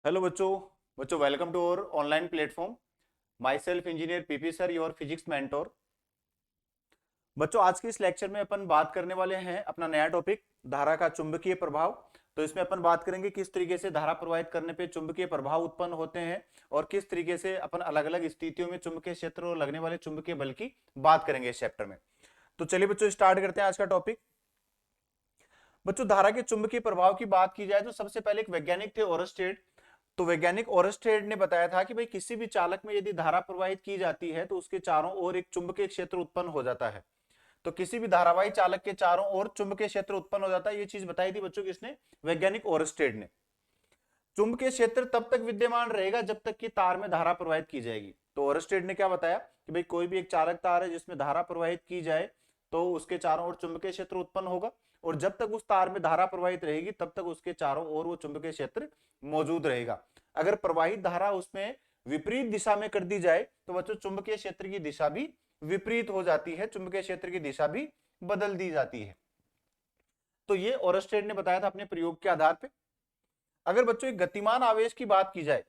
Hello बच्चों। Welcome to our online platform. Myself engineer PP sir, your physics mentor. बच्चों, आज के इस लेक्चर में अपन बात करने वाले हैं अपना नया टॉपिक, धारा का चुंबकीय प्रभाव। तो इसमें अपन बात करेंगे किस तरीके से धारा प्रवाहित करने पे चुंबकीय प्रभाव उत्पन्न होते हैं और किस तरीके से अपन अलग अलग स्थितियों में चुंबकीय क्षेत्र और लगने वाले चुंबकीय बल की बात करेंगे इस चैप्टर में। तो चलिए बच्चों, स्टार्ट करते हैं आज का टॉपिक। बच्चों, धारा के चुंबकीय प्रभाव की बात की जाए तो सबसे पहले एक वैज्ञानिक थे ओरस्टेड। तो वैज्ञानिक ओरस्टेड ने बताया था कि भाई किसी भी चालक में यदि धारा प्रवाहित की जाती है तो उसके चारों ओर एक चुंबकीय क्षेत्र उत्पन्न हो जाता है। तो किसी भी धारावाही चालक के चारों ओर चुंबकीय क्षेत्र उत्पन्न हो जाता है। ये चीज बताई थी बच्चों किसने? वैज्ञानिक ओरस्टेड ने। चुंबकीय क्षेत्र तब तक विद्यमान रहेगा जब तक कि तार में धारा प्रवाहित की जाएगी। तो ओरस्टेड ने क्या बताया कि भाई कोई भी एक चालक तार है जिसमें धारा प्रवाहित की जाए तो उसके चारों ओर चुंबकीय क्षेत्र उत्पन्न होगा, और जब तक उस तार में धारा प्रवाहित रहेगी तब तक उसके चारों ओर वो चुंबकीय क्षेत्र मौजूद रहेगा। अगर प्रवाहित धारा उसमें विपरीत दिशा में कर दी जाए तो बच्चों चुंबकीय क्षेत्र की दिशा भी विपरीत हो जाती है, चुंबकीय क्षेत्र की दिशा भी बदल दी जाती है। तो ये ओरस्टेड ने बताया था अपने प्रयोग के आधार पर। अगर बच्चों एक गतिमान आवेश की बात की जाए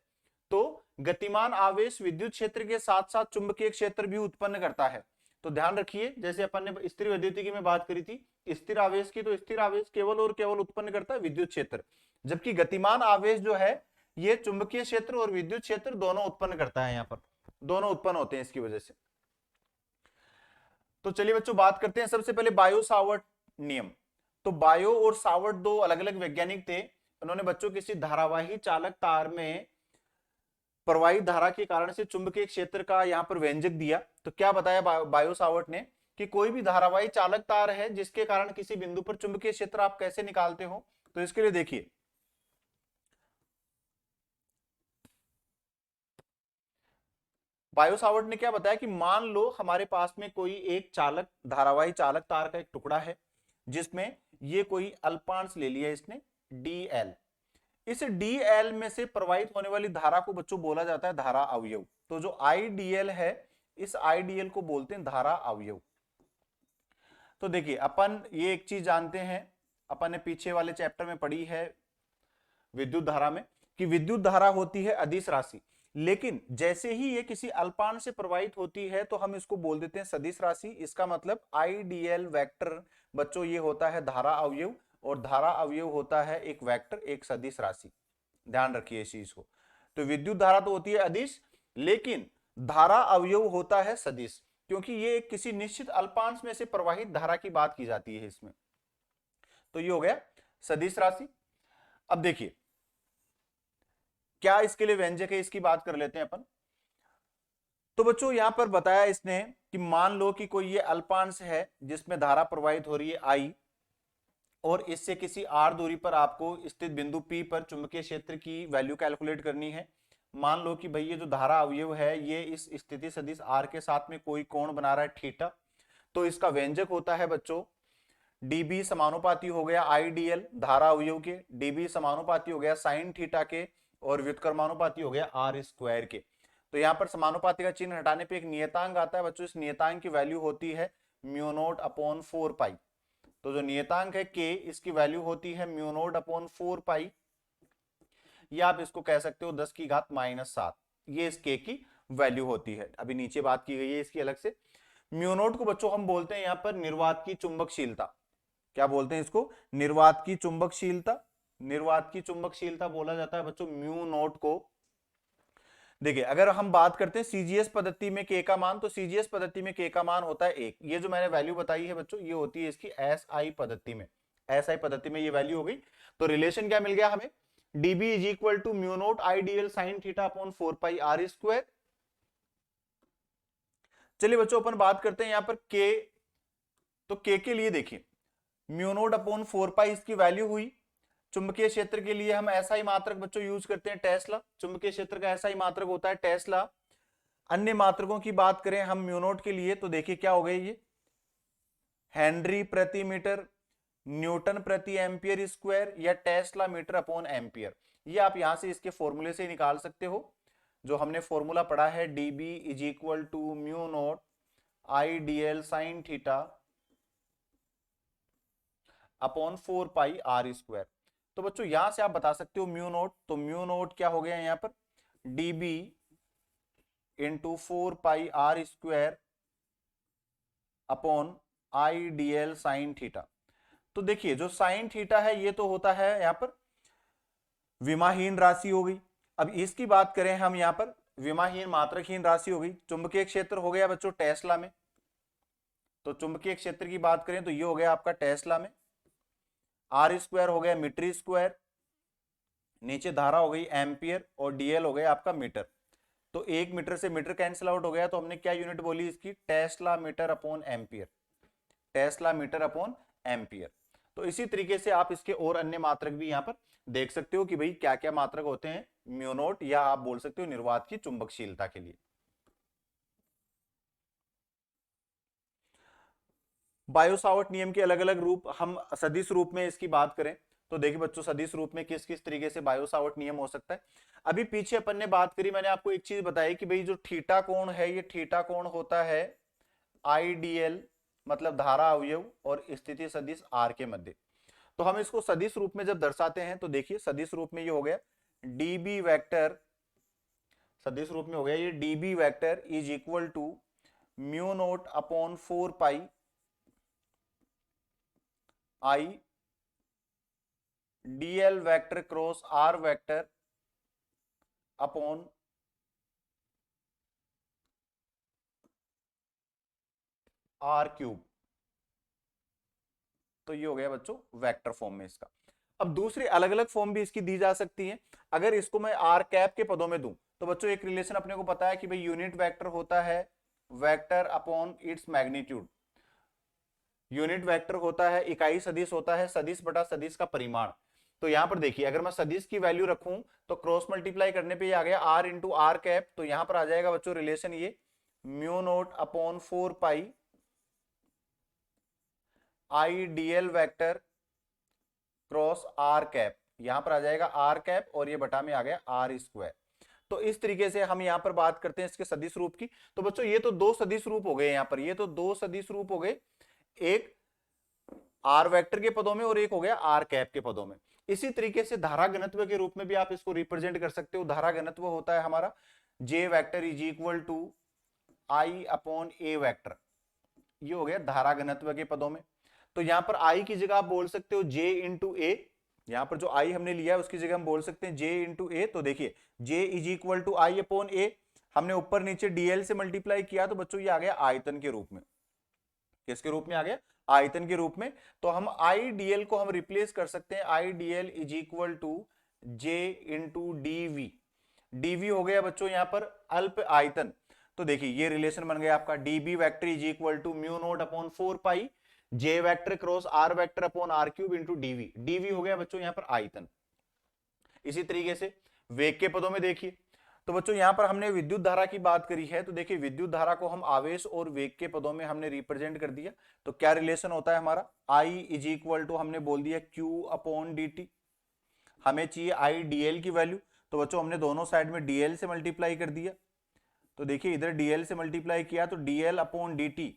तो गतिमान आवेश विद्युत क्षेत्र के साथ साथ चुंबकीय क्षेत्र भी उत्पन्न करता है। तो ध्यान रखिए, जैसे अपन ने स्थिर विद्युतिकी में बात करी थी स्थिर आवेश की, तो स्थिर आवेश केवल और केवल उत्पन्न करता है विद्युत क्षेत्र, जबकि गतिमान आवेश जो है ये चुंबकीय क्षेत्र और विद्युत क्षेत्र दोनों उत्पन्न करता है। यहां पर दोनों उत्पन्न होते हैं इसकी वजह से। तो चलिए बच्चों बात करते हैं सबसे पहले बायो सावर्ट नियम। तो बायो और सावर्ट दो अलग अलग वैज्ञानिक थे। उन्होंने बच्चों किसी धारावाही चालक तार में प्रवाहित धारा के कारण से चुंबकीय क्षेत्र का यहां पर व्यंजक दिया। तो क्या बताया बायो सावर्ट ने कि कोई भी धारावाही चालक तार है जिसके कारण किसी बिंदु पर चुंबकीय क्षेत्र आप कैसे निकालते हो। तो इसके लिए देखिए, बायो सावर्ट ने क्या बताया कि मान लो हमारे पास में कोई एक चालक धारावाही चालक तार का एक टुकड़ा है जिसमें ये कोई अल्पांश ले लिया इसने डीएल। इस डीएल में से प्रवाहित होने वाली धारा को बच्चों बोला जाता है धारा अवयव। तो जो आईडीएल है इस आईडीएल को बोलते हैं धारा अवयव। तो देखिए अपन ये एक चीज जानते हैं, अपन ने पीछे वाले चैप्टर में पढ़ी है विद्युत धारा में, कि विद्युत धारा होती है अदिश राशि, लेकिन जैसे ही ये किसी अल्पांश से प्रवाहित होती है तो हम इसको बोल देते हैं सदिश राशि। इसका मतलब आईडीएल वेक्टर बच्चों ये होता है धारा अवयव, और धारा अवयव होता है एक वेक्टर, एक सदिश राशि। ध्यान रखिए इस चीज को। तो विद्युत धारा तो होती है अदिश, लेकिन धारा अवयव होता है सदिश, क्योंकि ये किसी निश्चित अल्पांश में से प्रवाहित धारा की बात की जाती है इसमें। तो ये हो गया सदिश राशि। अब देखिए क्या इसके लिए व्यंजक है, इसकी बात कर लेते हैं अपन। तो बच्चों यहां पर बताया इसने कि मान लो कि कोई ये अल्पांश है जिसमें धारा प्रवाहित हो रही है आई, और इससे किसी आर दूरी पर आपको स्थित बिंदु पी पर चुंबकीय क्षेत्र की वैल्यू कैलकुलेट करनी है। मान लो कि भाई ये जो धारा अवयव है ये इस स्थिति सदिश आर के साथ में कोई कोण बना रहा है थीटा। तो इसका व्यंजक होता है बच्चों डीबी समानुपाती हो गया आईडीएल धारा अवयव के, डीबी समानुपाती हो गया साइन थीटा के, और व्युत्क्रमानुपाती हो गया आर स्क्वायर के। तो यहां पर समानुपाती का चिन्ह हटाने पे एक नियतांक आता है बच्चों, इस नियतांक की वैल्यू होती है म्यू नोट अपॉन 4 पाई। तो जो नियतांक है के, इसकी वैल्यू होती है म्यू नोट अपॉन 4 पाई, या आप इसको कह सकते हो 10 की घात -7। ये इस के की वैल्यू होती है। अभी नीचे बात की गई है इसकी अलग से। म्यू नोट को बच्चों हम बोलते हैं यहां पर निर्वात की चुंबकशीलता। क्या बोलते हैं इसको? निर्वात की चुंबकशीलता। निर्वात की चुंबकशीलता बोला जाता है बच्चों म्यू नोट को। देखिए अगर हम बात करते हैं सीजीएस पद्धति में के का मान, तो सीजीएस पद्धति में के का मान होता है 1। ये जो मैंने वैल्यू बताई है बच्चों ये होती है इसकी एसआई पद्धति में। एसआई पद्धति में ये वैल्यू हो गई। तो रिलेशन क्या मिल गया हमें? DB is equal to mu naught IDL sine theta upon 4 pi r square. चलिए बच्चों अपन बात करते हैं यहां पर के। तो के लिए देखिए म्यू नोट अपॉन 4 पाई इसकी वैल्यू हुई। चुंबकीय क्षेत्र के लिए हम ऐसा ही मात्रक बच्चों यूज करते हैं टेस्ला। चुंबकीय क्षेत्र का ऐसा ही मात्रक होता है टेस्ला। अन्य मात्रकों की बात करें हम म्यू नोट के लिए तो देखिए क्या हो गए ये हेनरी प्रति मीटर, न्यूटन प्रति एम्पियर स्क्वायर, या टेस्ला मीटर अपॉन एम्पियर। ये आप यहां से इसके फॉर्मूले से निकाल सकते हो। जो हमने फॉर्मूला पढ़ा है dB is equal to mu naught I DL sine theta upon 4 pi r square. तो बच्चों यहां से आप बता सकते हो म्यू नोट, तो म्यू नोट क्या हो गया यहाँ पर, dB into 4 pi r² upon IDL sine theta. तो देखिए जो साइन थीटा है ये तो होता है यहाँ पर विमाहीन राशि हो गई। अब इसकी बात करें हम यहाँ पर, विमाहीन मात्रकहीन राशि हो गई। चुंबकीय क्षेत्र हो गया बच्चों टेस्ला में, तो चुंबकीय क्षेत्र की बात करें तो ये हो गया आपका टेस्ला में। r² हो गया मीटर स्क्वायर, नीचे धारा हो गई एम्पियर, और dl हो गया आपका मीटर। तो 1 मीटर से मीटर कैंसिल आउट हो गया, तो हमने क्या यूनिट बोली इसकी, tesla metre upon ampere, tesla metre upon ampere. तो इसी तरीके से आप इसके और अन्य मात्रक भी यहां पर देख सकते हो कि भाई क्या क्या मात्रक होते हैं म्यू नोट, या आप बोल सकते हो निर्वात की चुंबकशीलता के लिए। बायो-सावर्ट नियम के अलग अलग रूप, हम सदिश रूप में इसकी बात करें तो देखिए बच्चों सदिश रूप में किस किस तरीके से बायो-सावर्ट नियम हो सकता है। अभी पीछे अपन ने बात करी, मैंने आपको एक चीज बताई कि भाई जो थीटा कोण है ये थीटा कोण होता है आईडीएल मतलब धारा अवयव और स्थिति सदिश आर के मध्य। तो हम इसको सदिश रूप में जब दर्शाते हैं तो देखिए सदिश रूप में ये हो गया डीबी वेक्टर, सदिश रूप में हो गया ये dB vector is equal to mu naught upon 4 pi I DL vector cross r vector upon r cube. तो ये हो गया बच्चों वेक्टर फॉर्म में इसका। अब दूसरी अलग अलग फॉर्म भी इसकी दी जा सकती है। अगर इसको मैं आर कैप के पदों में दूं तो बच्चों एक रिलेशन अपने को पता है कि भाई यूनिट वेक्टर होता है vector upon its magnitude, unit vector होता है इकाई सदिश होता है सदिश बटा सदिश का परिमाण। तो यहां पर देखिए अगर मैं सदिश की वैल्यू रखूं तो क्रॉस मल्टीप्लाई करने पे ये आ गया आर इंटू आर कैप, तो यहां पर आ जाएगा बच्चों रिलेशन ये mu naught upon 4 pi I DL vector cross r cap, यहां पर आ जाएगा आर कैप और ये बटा में आ गया आर स्क्वायर। तो इस तरीके से हम यहां पर बात करते हैं इसके सदिश रूप की। तो बच्चों ये तो दो सदिश रूप हो गए, यहां पर ये तो दो सदिश रूप हो गए, एक आर वेक्टर के पदों में और एक हो गया आर कैप के पदों में। इसी तरीके से धारा घनत्व के रूप में भी आप इसको रिप्रेजेंट कर सकते हो। धारा घनत्व होता है हमारा J vector is equal to I upon A vector, ये हो गया धारा घनत्व के पदों में। तो यहां पर आई की जगह आप बोल सकते हो जे इंटू ए, यहां पर जो आई हमने लिया है उसकी जगह हम बोल सकते हैं जे इंटू ए। तो देखिए J is equal to I upon A, हमने ऊपर नीचे डीएल से मल्टीप्लाई किया तो बच्चों ये आ गया आयतन के रूप में। किसके रूप में आ गया, आयतन के रूप में। तो हम आई डीएल को हम रिप्लेस कर सकते हैं, I DL is equal to J into DV. DV हो गया बच्चों यहां पर अल्प आयतन। तो देखिए ये रिलेशन बन गया आपका dB vector is equal to mu naught upon 4 pi J vector cross r vector upon r cube into DV. DV हो गया बच्चों यहां पर आयतन। इसी तरीके से वेग के पदों में देखिए, तो बच्चों यहां पर हमने विद्युत धारा की बात करी है, तो देखिए विद्युत धारा को हम आवेश और वेग के पदों में हमने रिप्रेजेंट कर दिया। तो क्या रिलेशन होता है हमारा, आई इज इक्वल टू हमने बोल दिया क्यू अपॉन डी टी। हमें चाहिए आई डीएल की वैल्यू, तो बच्चों हमने दोनों साइड में डीएल से मल्टीप्लाई कर दिया। तो देखिए इधर डीएल से मल्टीप्लाई किया तो DL upon D T,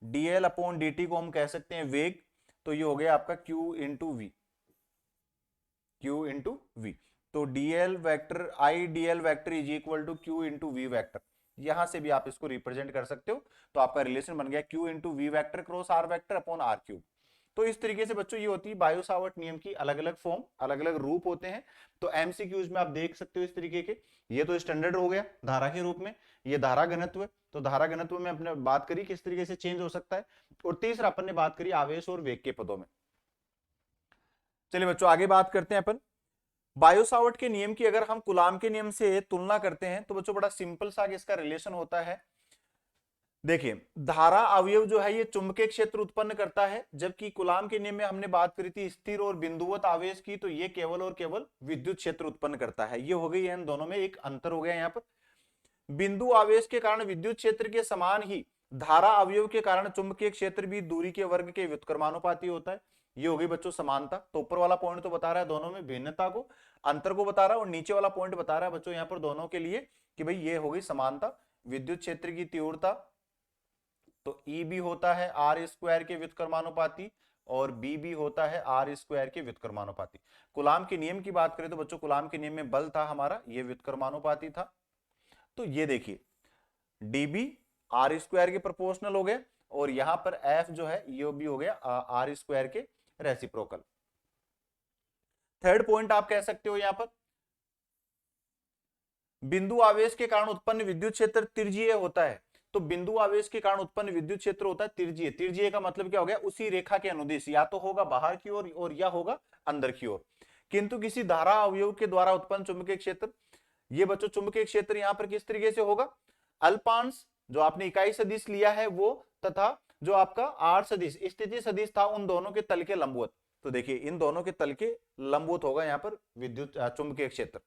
DL upon D T को हम कह सकते हैं वेग। तो ये हो गया आपका Q into V, Q into V. तो DL vector I DL vector is equal to Q into we vector, यहां से भी आप इसको रिप्रेजेंट कर सकते हो। तो आपका रिलेशन बन गया q into we vector cross r vector upon r cube. तो इस तरीके से बच्चों ये होती है बायो-सावर्ट नियम की अलग अलग फॉर्म, अलग अलग रूप होते हैं। तो एमसीक्यूज में आप देख सकते हो इस तरीके के। ये तो स्टैंडर्ड हो गया धारा के रूप में, ये धारा घनत्व। तो धारा घनत्व में अपने बात करी किस तरीके से चेंज हो सकता है। और तीसरा अपन ने बात करी आवेश और वेग के पदों में। चलिए बच्चों आगे बात करते हैं अपन बायो-सावर्ट के नियम की। अगर हम कूलाम के नियम से तुलना करते हैं तो बच्चों बड़ा सिंपल सा इसका रिलेशन होता है। देखिए धारा अवयव जो है ये चुंबकीय क्षेत्र उत्पन्न करता है, जबकि कूलाम के नियम में हमने बात करी थी स्थिर और बिंदुवत आवेश की, तो ये केवल और केवल विद्युत क्षेत्र उत्पन्न करता है। ये हो गई इन दोनों में एक अंतर हो गया। यहाँ पर बिंदु आवेश के कारण विद्युत क्षेत्र के समान ही धारा अवयव के कारण चुंबकीय क्षेत्र भी दूरी के वर्ग के व्युत्क्रमानुपाती होता है। ये हो गई बच्चों समानता। तो ऊपर वाला पॉइंट तो बता रहा है दोनों में भिन्नता को, अंतर को बता रहा है, और नीचे वाला पॉइंट बता रहा है बच्चों यहाँ पर दोनों के लिए कि भाई ये हो गई समानता। विद्युत क्षेत्र की तीव्रता तो ई भी होता है आर स्क्वायर के व्युत्क्रमानुपाती, और बी भी होता है आर स्क्वायर के व्युत्क्रमानुपाती। कूलाम के नियम की बात करें तो बच्चों कूलाम के नियम में बल था हमारा, ये व्युत्क्रमानुपाती था। तो ये देखिए dB आर स्क्वायर के प्रोपोर्शनल हो गए, और यहां पर F जो है ये भी हो गया आर स्क्वायर के रेसिप्रोकल। थर्ड पॉइंट आप कह सकते हो यहां पर बिंदु आवेश के कारण उत्पन्न विद्युत क्षेत्र तिर्जीय होता है। तो बिंदु आवेश के कारण उत्पन्न विद्युत क्षेत्र होता है तिर्जीय। तिर्जीय का मतलब क्या हो गया, उसी रेखा के अनुदिश, या तो होगा बाहर की ओर और या होगा अंदर की ओर। किंतु किसी धारा अवयव के द्वारा उत्पन्न चुंबकीय क्षेत्र, ये बच्चों चुंबकीय क्षेत्र यहां पर किस तरीके से होगा, अल्पांश जो आपने इकाई सदिश लिया है वो, तथा जो आपका आर सदिश स्थिति सदिश था, उन दोनों के तल के लंबवत। तो देखिए इन दोनों के तल के लंबवत होगा यहां पर विद्युत चुंबकीय क्षेत्र।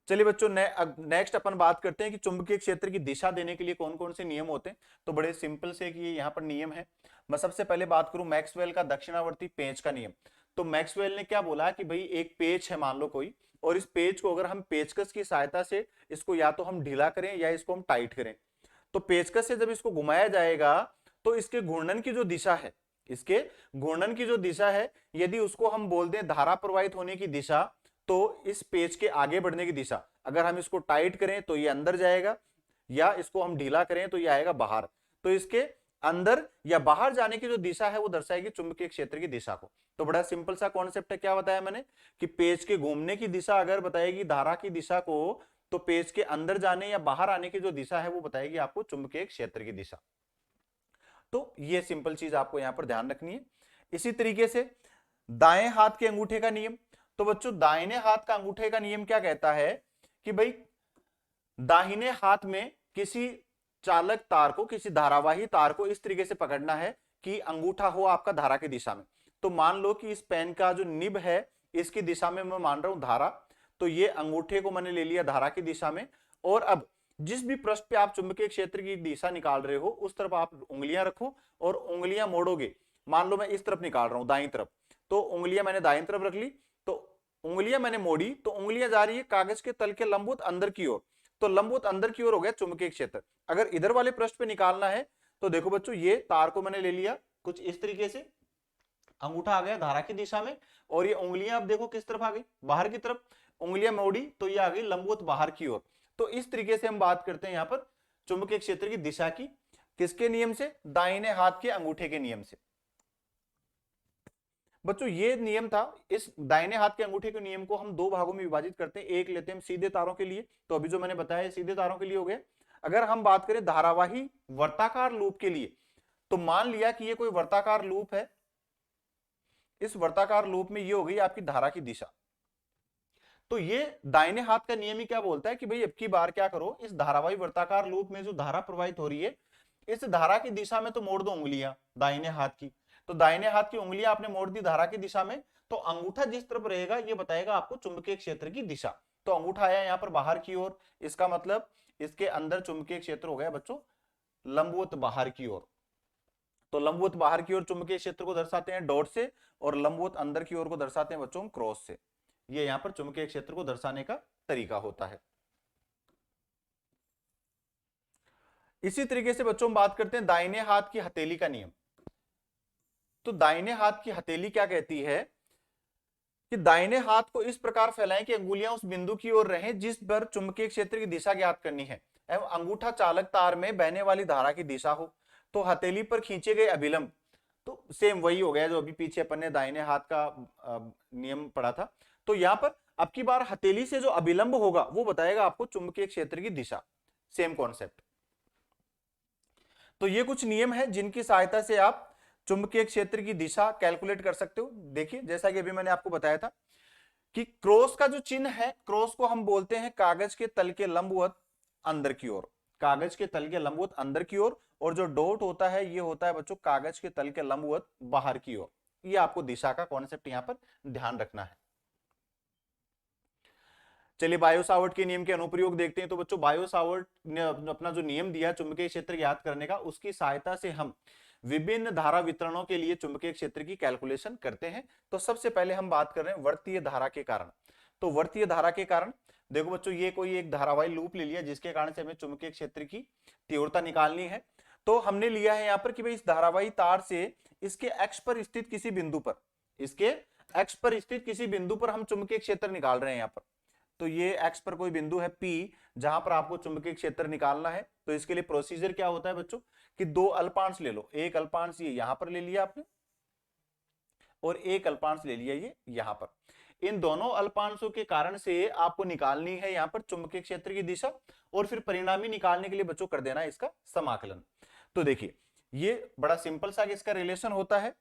चलिए बच्चों नेक्स्ट अपन बात करते हैं कि चुंबकीय क्षेत्र की दिशा देने के लिए कौन कौन से नियम होते हैं। तो बड़े सिंपल से कि यहाँ पर नियम है। मैं सबसे पहले बात करूं मैक्सवेल का दक्षिणावर्ती पेंच का नियम। तो मैक्सवेल ने क्या बोला कि भाई एक पेच है मान लो कोई, और इस पेच को अगर हम पेचकस की सहायता से इसको या तो हम ढीला करें या इसको हम टाइट करें, तो पेचकस से जब इसको घुमाया जाएगा तो इसके घूर्णन की जो दिशा है, इसके घूर्णन की जो दिशा है, यदि उसको हम बोल दें धारा प्रवाहित होने की दिशा, तो इस पेज के आगे बढ़ने की दिशा, अगर हम इसको टाइट करें तो ये अंदर जाएगा, या इसको हम ढीला करें तो ये आएगा बाहर। तो इसके अंदर या बाहर जाने की जो दिशा है वो दर्शाएगी चुंबकीय क्षेत्र की दिशा को। तो बड़ा सिंपल सा कॉन्सेप्ट है, क्या बताया मैंने कि पेज के घूमने की दिशा अगर बताएगी धारा की दिशा को, तो पेज के अंदर जाने या बाहर आने की जो दिशा है वो बताएगी आपको चुंबकीय क्षेत्र की दिशा। तो ये सिंपल चीज आपको यहां पर ध्यान रखनी है। इसी तरीके से दाएं हाथ के अंगूठे का नियम। तो बच्चों दाहिने हाथ का अंगूठे का नियम क्या कहता है कि भाई दाहिने हाथ में किसी चालक तार को, किसी धारावाही तार को इस तरीके से पकड़ना है कि अंगूठा हो आपका धारा की दिशा में। तो मान लो कि इस पेन का जो निब है इसकी दिशा में मैं मान रहा हूं धारा, तो ये अंगूठे को मैंने ले लिया धारा की दिशा में, और अब जिस भी पृष्ठ पे आप चुंबकीय क्षेत्र की दिशा निकाल रहे हो उस तरफ आप उंगलियां रखो और उंगलियां मोड़ोगे। मान लो मैं इस तरफ निकाल रहा हूं दाईं तरफ, तो उंगलियां मैंने दाईं तरफ रख ली, तो उंगलियां मैंने मोड़ी तो उंगलियां जा रही है कागज के तल के लंबवत अंदर की ओर, तो लंबवत अंदर की ओर हो गया चुंबकीय क्षेत्र। अगर इधर वाले पृष्ठ पे निकालना है तो देखो बच्चों ये तार को मैंने ले लिया कुछ इस तरीके से, अंगूठा आ गया धारा की दिशा में, और ये उंगलियां अब देखो किस तरफ आ गई, बाहर की तरफ। उंगलियां मोड़ी तो ये आ गई लंबवत बाहर की ओर। तो इस तरीके से हम बात करते हैं यहां पर चुंबकीय क्षेत्र की दिशा की, किसके नियम से, दाहिने हाथ के अंगूठे के नियम से। बच्चों ये नियम था। इस दाहिने हाथ के अंगूठे के नियम को हम दो भागों में विभाजित करते हैं, एक लेते हैं हम सीधे तारों के लिए, तो अभी जो मैंने बताया सीधे तारों के लिए हो गया। अगर हम बात करें धारावाही वर्ताकार लूप के लिए, तो मान लिया कि ये कोई वर्ताकार लूप है, इस वर्ताकार लूप में ये हो गई आपकी धारा की दिशा। तो ये दाहिने हाथ का नियम ही क्या बोलता है कि भाई अब की बार क्या करो, इस धारावाही वर्ताकार लूप में जो धारा प्रवाहित हो रही है इस धारा की दिशा में तो मोड़ दो उंगलियां दाहिने हाथ की। तो दाहिने हाथ की उंगलियां आपने मोड़ दी धारा की दिशा में, तो अंगूठा जिस तरफ रहेगा ये बताएगा आपको चुंबकीय क्षेत्र की दिशा। तो अंगूठा आया यहाँ पर बाहर की ओर, इसका मतलब इसके अंदर चुंबकीय क्षेत्र हो गया बच्चों लंबवत बाहर की ओर। तो लंबवत बाहर की ओर चुंबकीय क्षेत्र को दर्शाते हैं डॉट से, और लंबवत अंदर की ओर को दर्शाते हैं बच्चों क्रॉस से। ये यहां पर चुंबकीय क्षेत्र को दर्शाने का तरीका होता है। इसी तरीके से बच्चों हम बात करते हैं दाहिने हाथ की हथेली का नियम। तो दाहिने हाथ की हथेली क्या कहती है कि दाहिने हाथ को इस प्रकार फैलाएं कि अंगुलियां उस बिंदु की ओर रहें जिस पर चुंबकीय क्षेत्र की दिशा ज्ञात करनी है, एवं अंगूठा चालक तार में बहने वाली धारा की दिशा हो। तो हथेली पर खींचे गए अभिलंब, तो सेम वही हो गया जो अभी पीछे अपन ने दाहिने हाथ का नियम पढ़ा था। तो यहां पर अब की बार हथेली से जो अभिलंब होगा वो बताएगा आपको चुंबकीय क्षेत्र की दिशा, सेम कॉन्सेप्ट। तो ये कुछ नियम है जिनकी सहायता से आप चुंबकीय क्षेत्र की दिशा कैलकुलेट कर सकते हो। देखिए जैसा कि अभी मैंने आपको बताया था कि क्रॉस का जो चिन्ह है, क्रॉस को हम बोलते हैं कागज के तल के लंबवत अंदर की ओर, कागज के तल के लंबवत अंदर की ओर, और जो डॉट होता है ये होता है बच्चों कागज के तल के लंबवत बाहर की ओर। ये आपको दिशा का कॉन्सेप्ट यहां पर ध्यान रखना है। चलिए बायो सावर्ट के नियम के अनुप्रयोग देखते हैं। तो बच्चों बायो सावर्ट ने अपना जो नियम दिया चुंबकीय क्षेत्र याद करने का, उसकी सहायता से हम विभिन्न धारा वितरणों के लिए चुंबकीय क्षेत्र की कैलकुलेशन करते हैं। तो सबसे पहले हम बात कर रहे हैं वर्तीय धारा के कारण। तो वर्तीय धारा के कारण देखो बच्चों ये कोई एक धारावाही लूप ले लिया जिसके कारण से हमें चुंबकीय क्षेत्र की तीव्रता निकालनी है। तो हमने लिया है यहाँ पर कि भाई इस धारावाही तार से इसके एक्स पर स्थित किसी बिंदु पर, इसके एक्स पर स्थित किसी बिंदु पर हम चुंबकीय क्षेत्र निकाल रहे हैं यहाँ पर। तो ये एक्स पर कोई बिंदु है P जहां पर आपको चुंबकीय क्षेत्र निकालना है। तो इसके लिए प्रोसीजर क्या होता है बच्चों कि दो अल्पांश ले लो, एक अल्पांश ये यहां पर ले लिया आपने और एक अल्पांश ले लिया ये यहां पर। इन दोनों अल्पांशों के कारण से आपको निकालनी है यहाँ पर चुंबकीय क्षेत्र की दिशा और फिर परिणामी निकालने के लिए बच्चों कर देना है इसका समाकलन। तो देखिए ये बड़ा सिंपल सा इसका रिलेशन होता है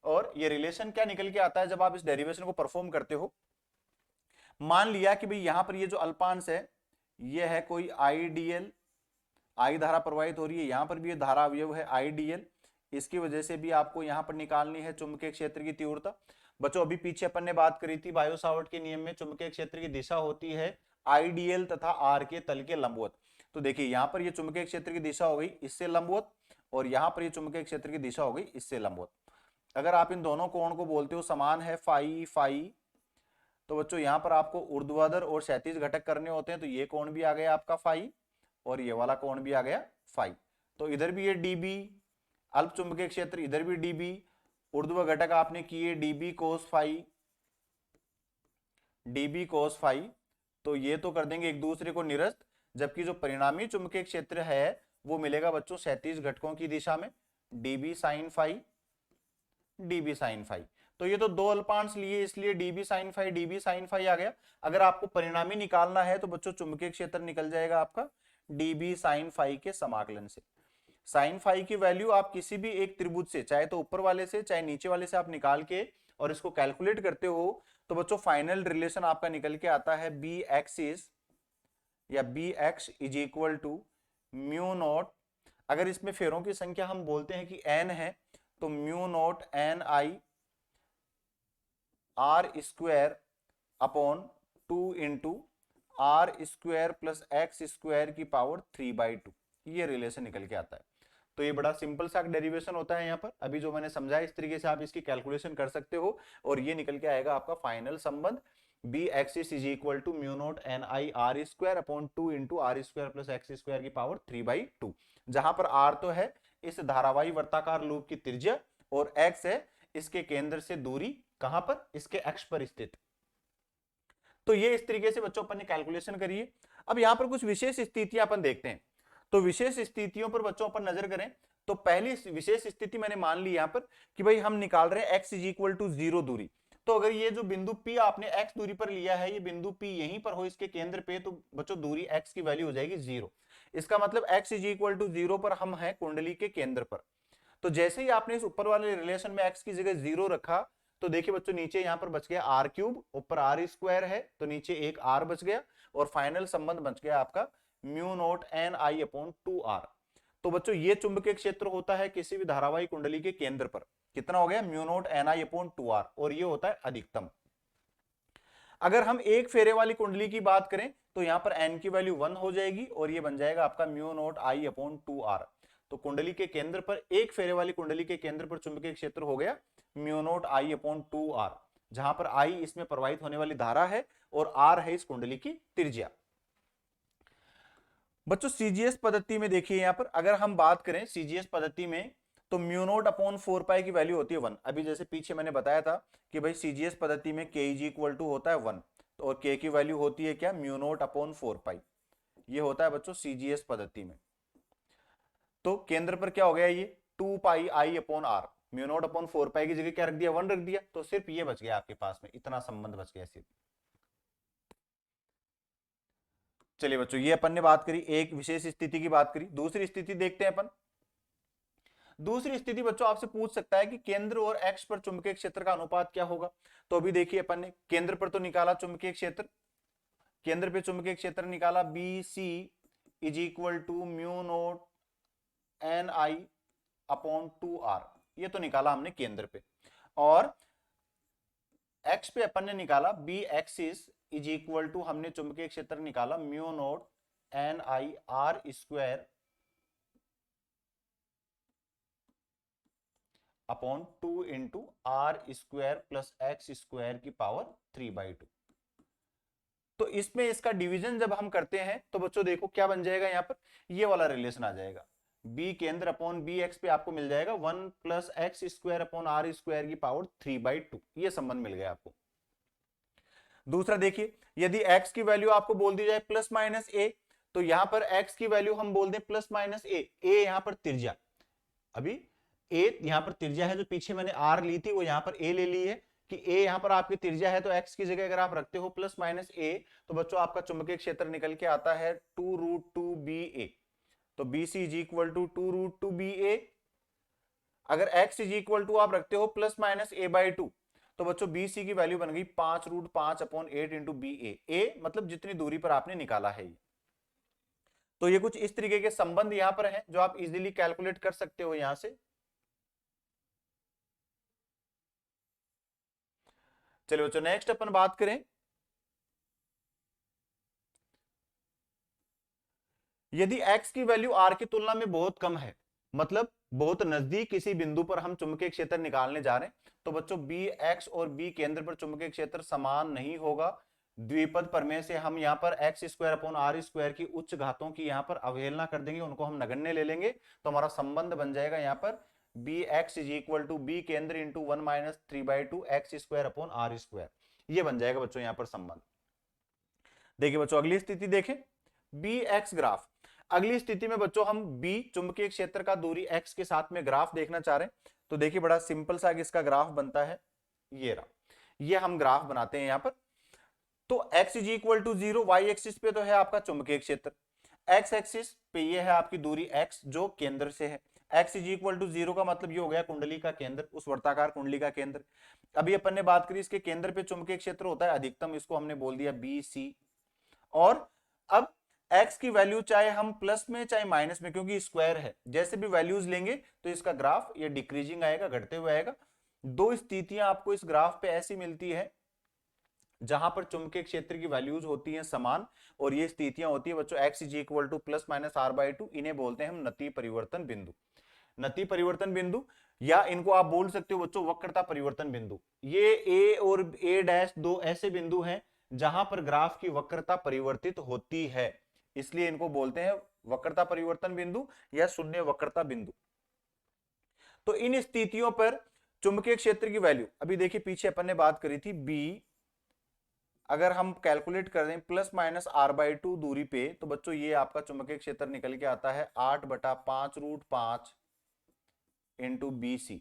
और ये रिलेशन क्या निकल के आता है जब आप इस डेरिवेशन को परफॉर्म करते हो। मान लिया कि भाई यहां पर ये जो अल्पांश है ये है कोई आईडीएल, आई धारा प्रवाहित हो रही है, यहां पर भी ये धारा अवयव है आईडीएल, इसकी वजह से भी आपको यहां पर निकालनी है चुंबकीय क्षेत्र की तीव्रता। बच्चों अभी पीछे अपन ने बात करी थी बायो सावर्ट के नियम में चुंबकीय क्षेत्र की दिशा होती है आईडीएल तथा आर के तल के लंबवत। तो देखिए यहां पर ये चुंबकीय क्षेत्र की दिशा हो गई इससे लंबवत और यहां पर ये चुंबकीय क्षेत्र की दिशा हो गई इससे लंबवत। अगर आप इन दोनों कोण को बोलते हो समान है फाई फाई, तो बच्चों यहां पर आपको ऊर्ध्वाधर और क्षैतिज घटक करने होते हैं। तो ये कोण भी आ गया आपका फाई और ये वाला कोण भी आ गया फाई। तो इधर भी ये डीबी अल्प चुंबकीय क्षेत्र, इधर भी डीबी, ऊर्ध्व घटक आपने किए dB cos phi, dB cos phi. तो ये तो कर देंगे एक दूसरे को निरस्त, जबकि जो परिणामी चुंबकीय क्षेत्र है वो मिलेगा बच्चों क्षैतिज घटकों की दिशा में dB sine phi, dB sine phi. तो ये तो दो अल्पांश लिए इसलिए डीबी साइन फाई आ गया। अगर आपको परिणामी निकालना है तो बच्चों चुंबकीय क्षेत्र निकल जाएगा आपका डीबी साइन फाई के समाकलन से। साइन फाई की वैल्यू आप किसी भी एक त्रिभुज से, चाहे तो ऊपर वाले से चाहे नीचे वाले से आप निकाल के और इसको कैलकुलेट करते हो तो बच्चों फाइनल रिलेशन आपका निकल के आता है बी एक्स इज या B X is equal to mu naught, अगर इसमें फेरों की संख्या हम बोलते हैं कि एन है तो mu naught N I R square upon 2 into R square plus X square की पावर 3/2, ये रिलेशन निकल के आता है। तो ये बड़ा सिंपल सा डेरिवेशन होता है यहाँ पर। अभी जो मैंने समझाया इस तरीके से आप इसकी कैलकुलेशन कर सकते हो और ये निकल के आएगा आपका फाइनल संबंध B axis is equal to mu naught N I R square upon 2 into R square plus X square की पावर 3/2, जहां पर आर तो है इस धारावाही वर्ताकार लूप की त्रिज्या और एक्स है इसके केंद्र से दूरी, कहां पर, इसके एक्स पर स्थित। तो ये इस तरीके से बच्चों अपन ने कैलकुलेशन करी है। अब यहां पर कुछ विशेष स्थितियां अपन देखते हैं। तो विशेष स्थितियों पर बच्चों अपन नजर करें तो पहली विशेष स्थिति मैंने मान ली यहां पर कि भाई हम निकाल रहे हैं x इज इक्वल टू 0 दूरी। तो अगर ये जो बिंदु P आपने x दूरी पर लिया है, ये बिंदु P यहीं पर हो इसके केंद्र पे, तो बच्चों दूरी x की वैल्यू हो जाएगी 0। इसका मतलब x इज इक्वल टू 0 पर हम है कुंडली के केंद्र पर। तो जैसे ही आपने इस ऊपर वाले रिलेशन में x की जगह 0 रखा तो देखिए बच्चों नीचे यहां पर बच गया आर क्यूब, ऊपर आर स्क्वायर है तो नीचे एक आर बच गया और फाइनल संबंध बच गया आपका mu naught N I upon 2r। तो बच्चों ये चुंबकीय क्षेत्र होता है किसी भी धारावाही कुंडली के केंद्र पर, कितना हो गया mu naught N I upon 2r, और ये होता है अधिकतम। अगर हम एक फेरे वाली कुंडली की बात करें तो यहां पर n की वैल्यू 1 हो जाएगी और ये बन जाएगा आपका mu naught I upon 2r। तो कुंडली के केंद्र पर, एक फेरे वाली कुंडली के केंद्र पर चुंबकीय क्षेत्र हो गया mu naught I upon 2r, जहां पर I इसमें प्रवाहित होने वाली धारा है और R है इस कुंडली की त्रिज्या। बच्चों सीजीएस पद्धति में देखिए यहां पर अगर हम बात करें सीजीएस पद्धति में तो म्यू नॉट अपॉन 4 की वैल्यू होती है 1। अभी जैसे पीछे मैंने बताया था कि भाई सीजीएस पद्धति में के इज इक्वल टू होता है 1 और के की वैल्यू होती है क्या म्यू नॉट अपॉन 4, ये होता है बच्चों सीजीएस पद्धति में। तो केंद्र पर क्या हो गया ये 2 pi I upon R, mu naught upon 4 की जगह क्या रख दिया 1 रख दिया, तो सिर्फ ये बच गया आपके पास में, इतना संबंध बच गया सिर्फ। चलिए बच्चों ये अपन ने बात करी, एक विशेष स्थिति की बात करी। दूसरी स्थिति देखते हैं अपन। दूसरी स्थिति बच्चों आपसे पूछ सकता है कि केंद्र और एक्स पर चुंबकीय क्षेत्र का अनुपात क्या होगा। तो अभी देखिए अपन ने केंद्र पर तो निकाला चुंबकीय क्षेत्र, केंद्र पे चुंबकीय क्षेत्र निकाला B C is equal to mu naught N I upon 2r, ये तो निकाला हमने केंद्र पे। और एक्स पे अपन ने निकाला B axis is equal to, हमने चुंबकीय क्षेत्र निकाला mu naught N I R square upon 2 into R square plus X square की पावर 3/2। तो इसमें इसका डिवीजन जब हम करते हैं तो बच्चों देखो क्या बन जाएगा, यहां पर ये वाला रिलेशन आ जाएगा बी केंद्र अपॉन बी एक्स पे आपको मिल जाएगा 1 plus X square upon are square की पावर 3/2। ये संबंध मिल गया आपको। दूसरा देखिए, यदि x की वैल्यू आपको बोल दी जाए प्लस माइनस ए, तो यहां पर x की वैल्यू हम बोल दें प्लस माइनस ए, यहां पर त्रिज्या, अभी a यहां पर त्रिज्या है, जो पीछे मैंने r ली थी वो यहां पर a ले ली है कि a यहां पर आपकी त्रिज्या है, तो x की जगह अगर आप रखते हो प्लस माइनस a, तो बच्चों आपका चुंबकीय क्षेत्र निकल के आता है 2√2ba। तो BC is equal to 2√2ba। अगर x इज इक्वल टू आप रखते हो प्लस माइनस a/2, तो बच्चों BC की वैल्यू बन गई 5√5/8 इंटू BA। a मतलब जितनी दूरी पर आपने निकाला है ये। तो ये कुछ इस तरीके के संबंध यहां पर हैं जो आप इजीली कैलकुलेट कर सकते हो यहां से। चलिए बच्चों नेक्स्ट अपन बात करें, यदि x की वैल्यू r की तुलना में बहुत कम है, मतलब बहुत नजदीक किसी बिंदु पर हम चुंबकीय क्षेत्र निकालने जा रहे हैं, तो बच्चों बी एक्स और बी केंद्र पर चुंबकीय क्षेत्र समान नहीं होगा। द्विपद प्रमेय से हम यहाँ पर X square upon are square की उच्च घातों की यहाँ पर अवहेलना कर देंगे, उनको हम नगण्य ले लेंगे, तो हमारा संबंध बन जाएगा यहाँ पर B X is equal to B केंद्र into 1 minus 3/2 X square upon are square. ये बन जाएगा बच्चों यहाँ पर संबंध। देखिए बच्चों अगली स्थिति देखें, बी एक्स ग्राफ। अगली स्थिति में बच्चों हम बी चुंबकीय क्षेत्र का दूरी एक्स के साथ में ग्राफ देखना चाह रहे हैं। तो देखिए बड़ा सिंपल सा इसका ग्राफ बनता है, ये रहा, ये हम ग्राफ बनाते हैं यहां पर। तो x is equal to 0, Y axis पे तो है आपका चुंबकीय क्षेत्र, x एक्सिस पे ये है आपकी दूरी x जो केंद्र से है। x इज इक्वल टू 0 का मतलब ये हो गया कुंडली का केंद्र, उस वर्ताकार कुंडली का केंद्र। अभी अपन ने बात करी इसके केंद्र पे चुंबकीय क्षेत्र होता है अधिकतम, इसको हमने बोल दिया BC। और अब x की वैल्यू चाहे हम प्लस में चाहे माइनस में, क्योंकि स्क्वायर है, जैसे भी वैल्यूज लेंगे तो इसका ग्राफ ये डिक्रीजिंग आएगा, घटते हुए आएगा। दो स्थितियां आपको इस ग्राफ पे ऐसी मिलती है जहां पर चुंबकीय क्षेत्र की वैल्यूज होती हैं समान, और ये स्थितियां होती है बच्चों x is equal two plus minus r/2। इन्हें बोलते हैं हम नतीय परिवर्तन बिंदु। नतीय परिवर्तन बिंदु, या इनको आप बोल सकते हो बच्चों वक्रता परिवर्तन बिंदु। ये a और a' दो ऐसे बिंदु हैं जहां पर ग्राफ की वक्रता परिवर्तित होती है, इसलिए इनको बोलते हैं वक्रता परिवर्तन बिंदु या शून्य वक्रता बिंदु। तो इन स्थितियों पर चुंबकीय क्षेत्र की वैल्यू, अभी देखिए पीछे अपन ने बात करी थी b, अगर हम कैलकुलेट कर दें प्लस माइनस r/2 दूरी पे, तो बच्चों ये आपका चुंबकीय क्षेत्र निकल के आता है 8/5√5 इंटू BC।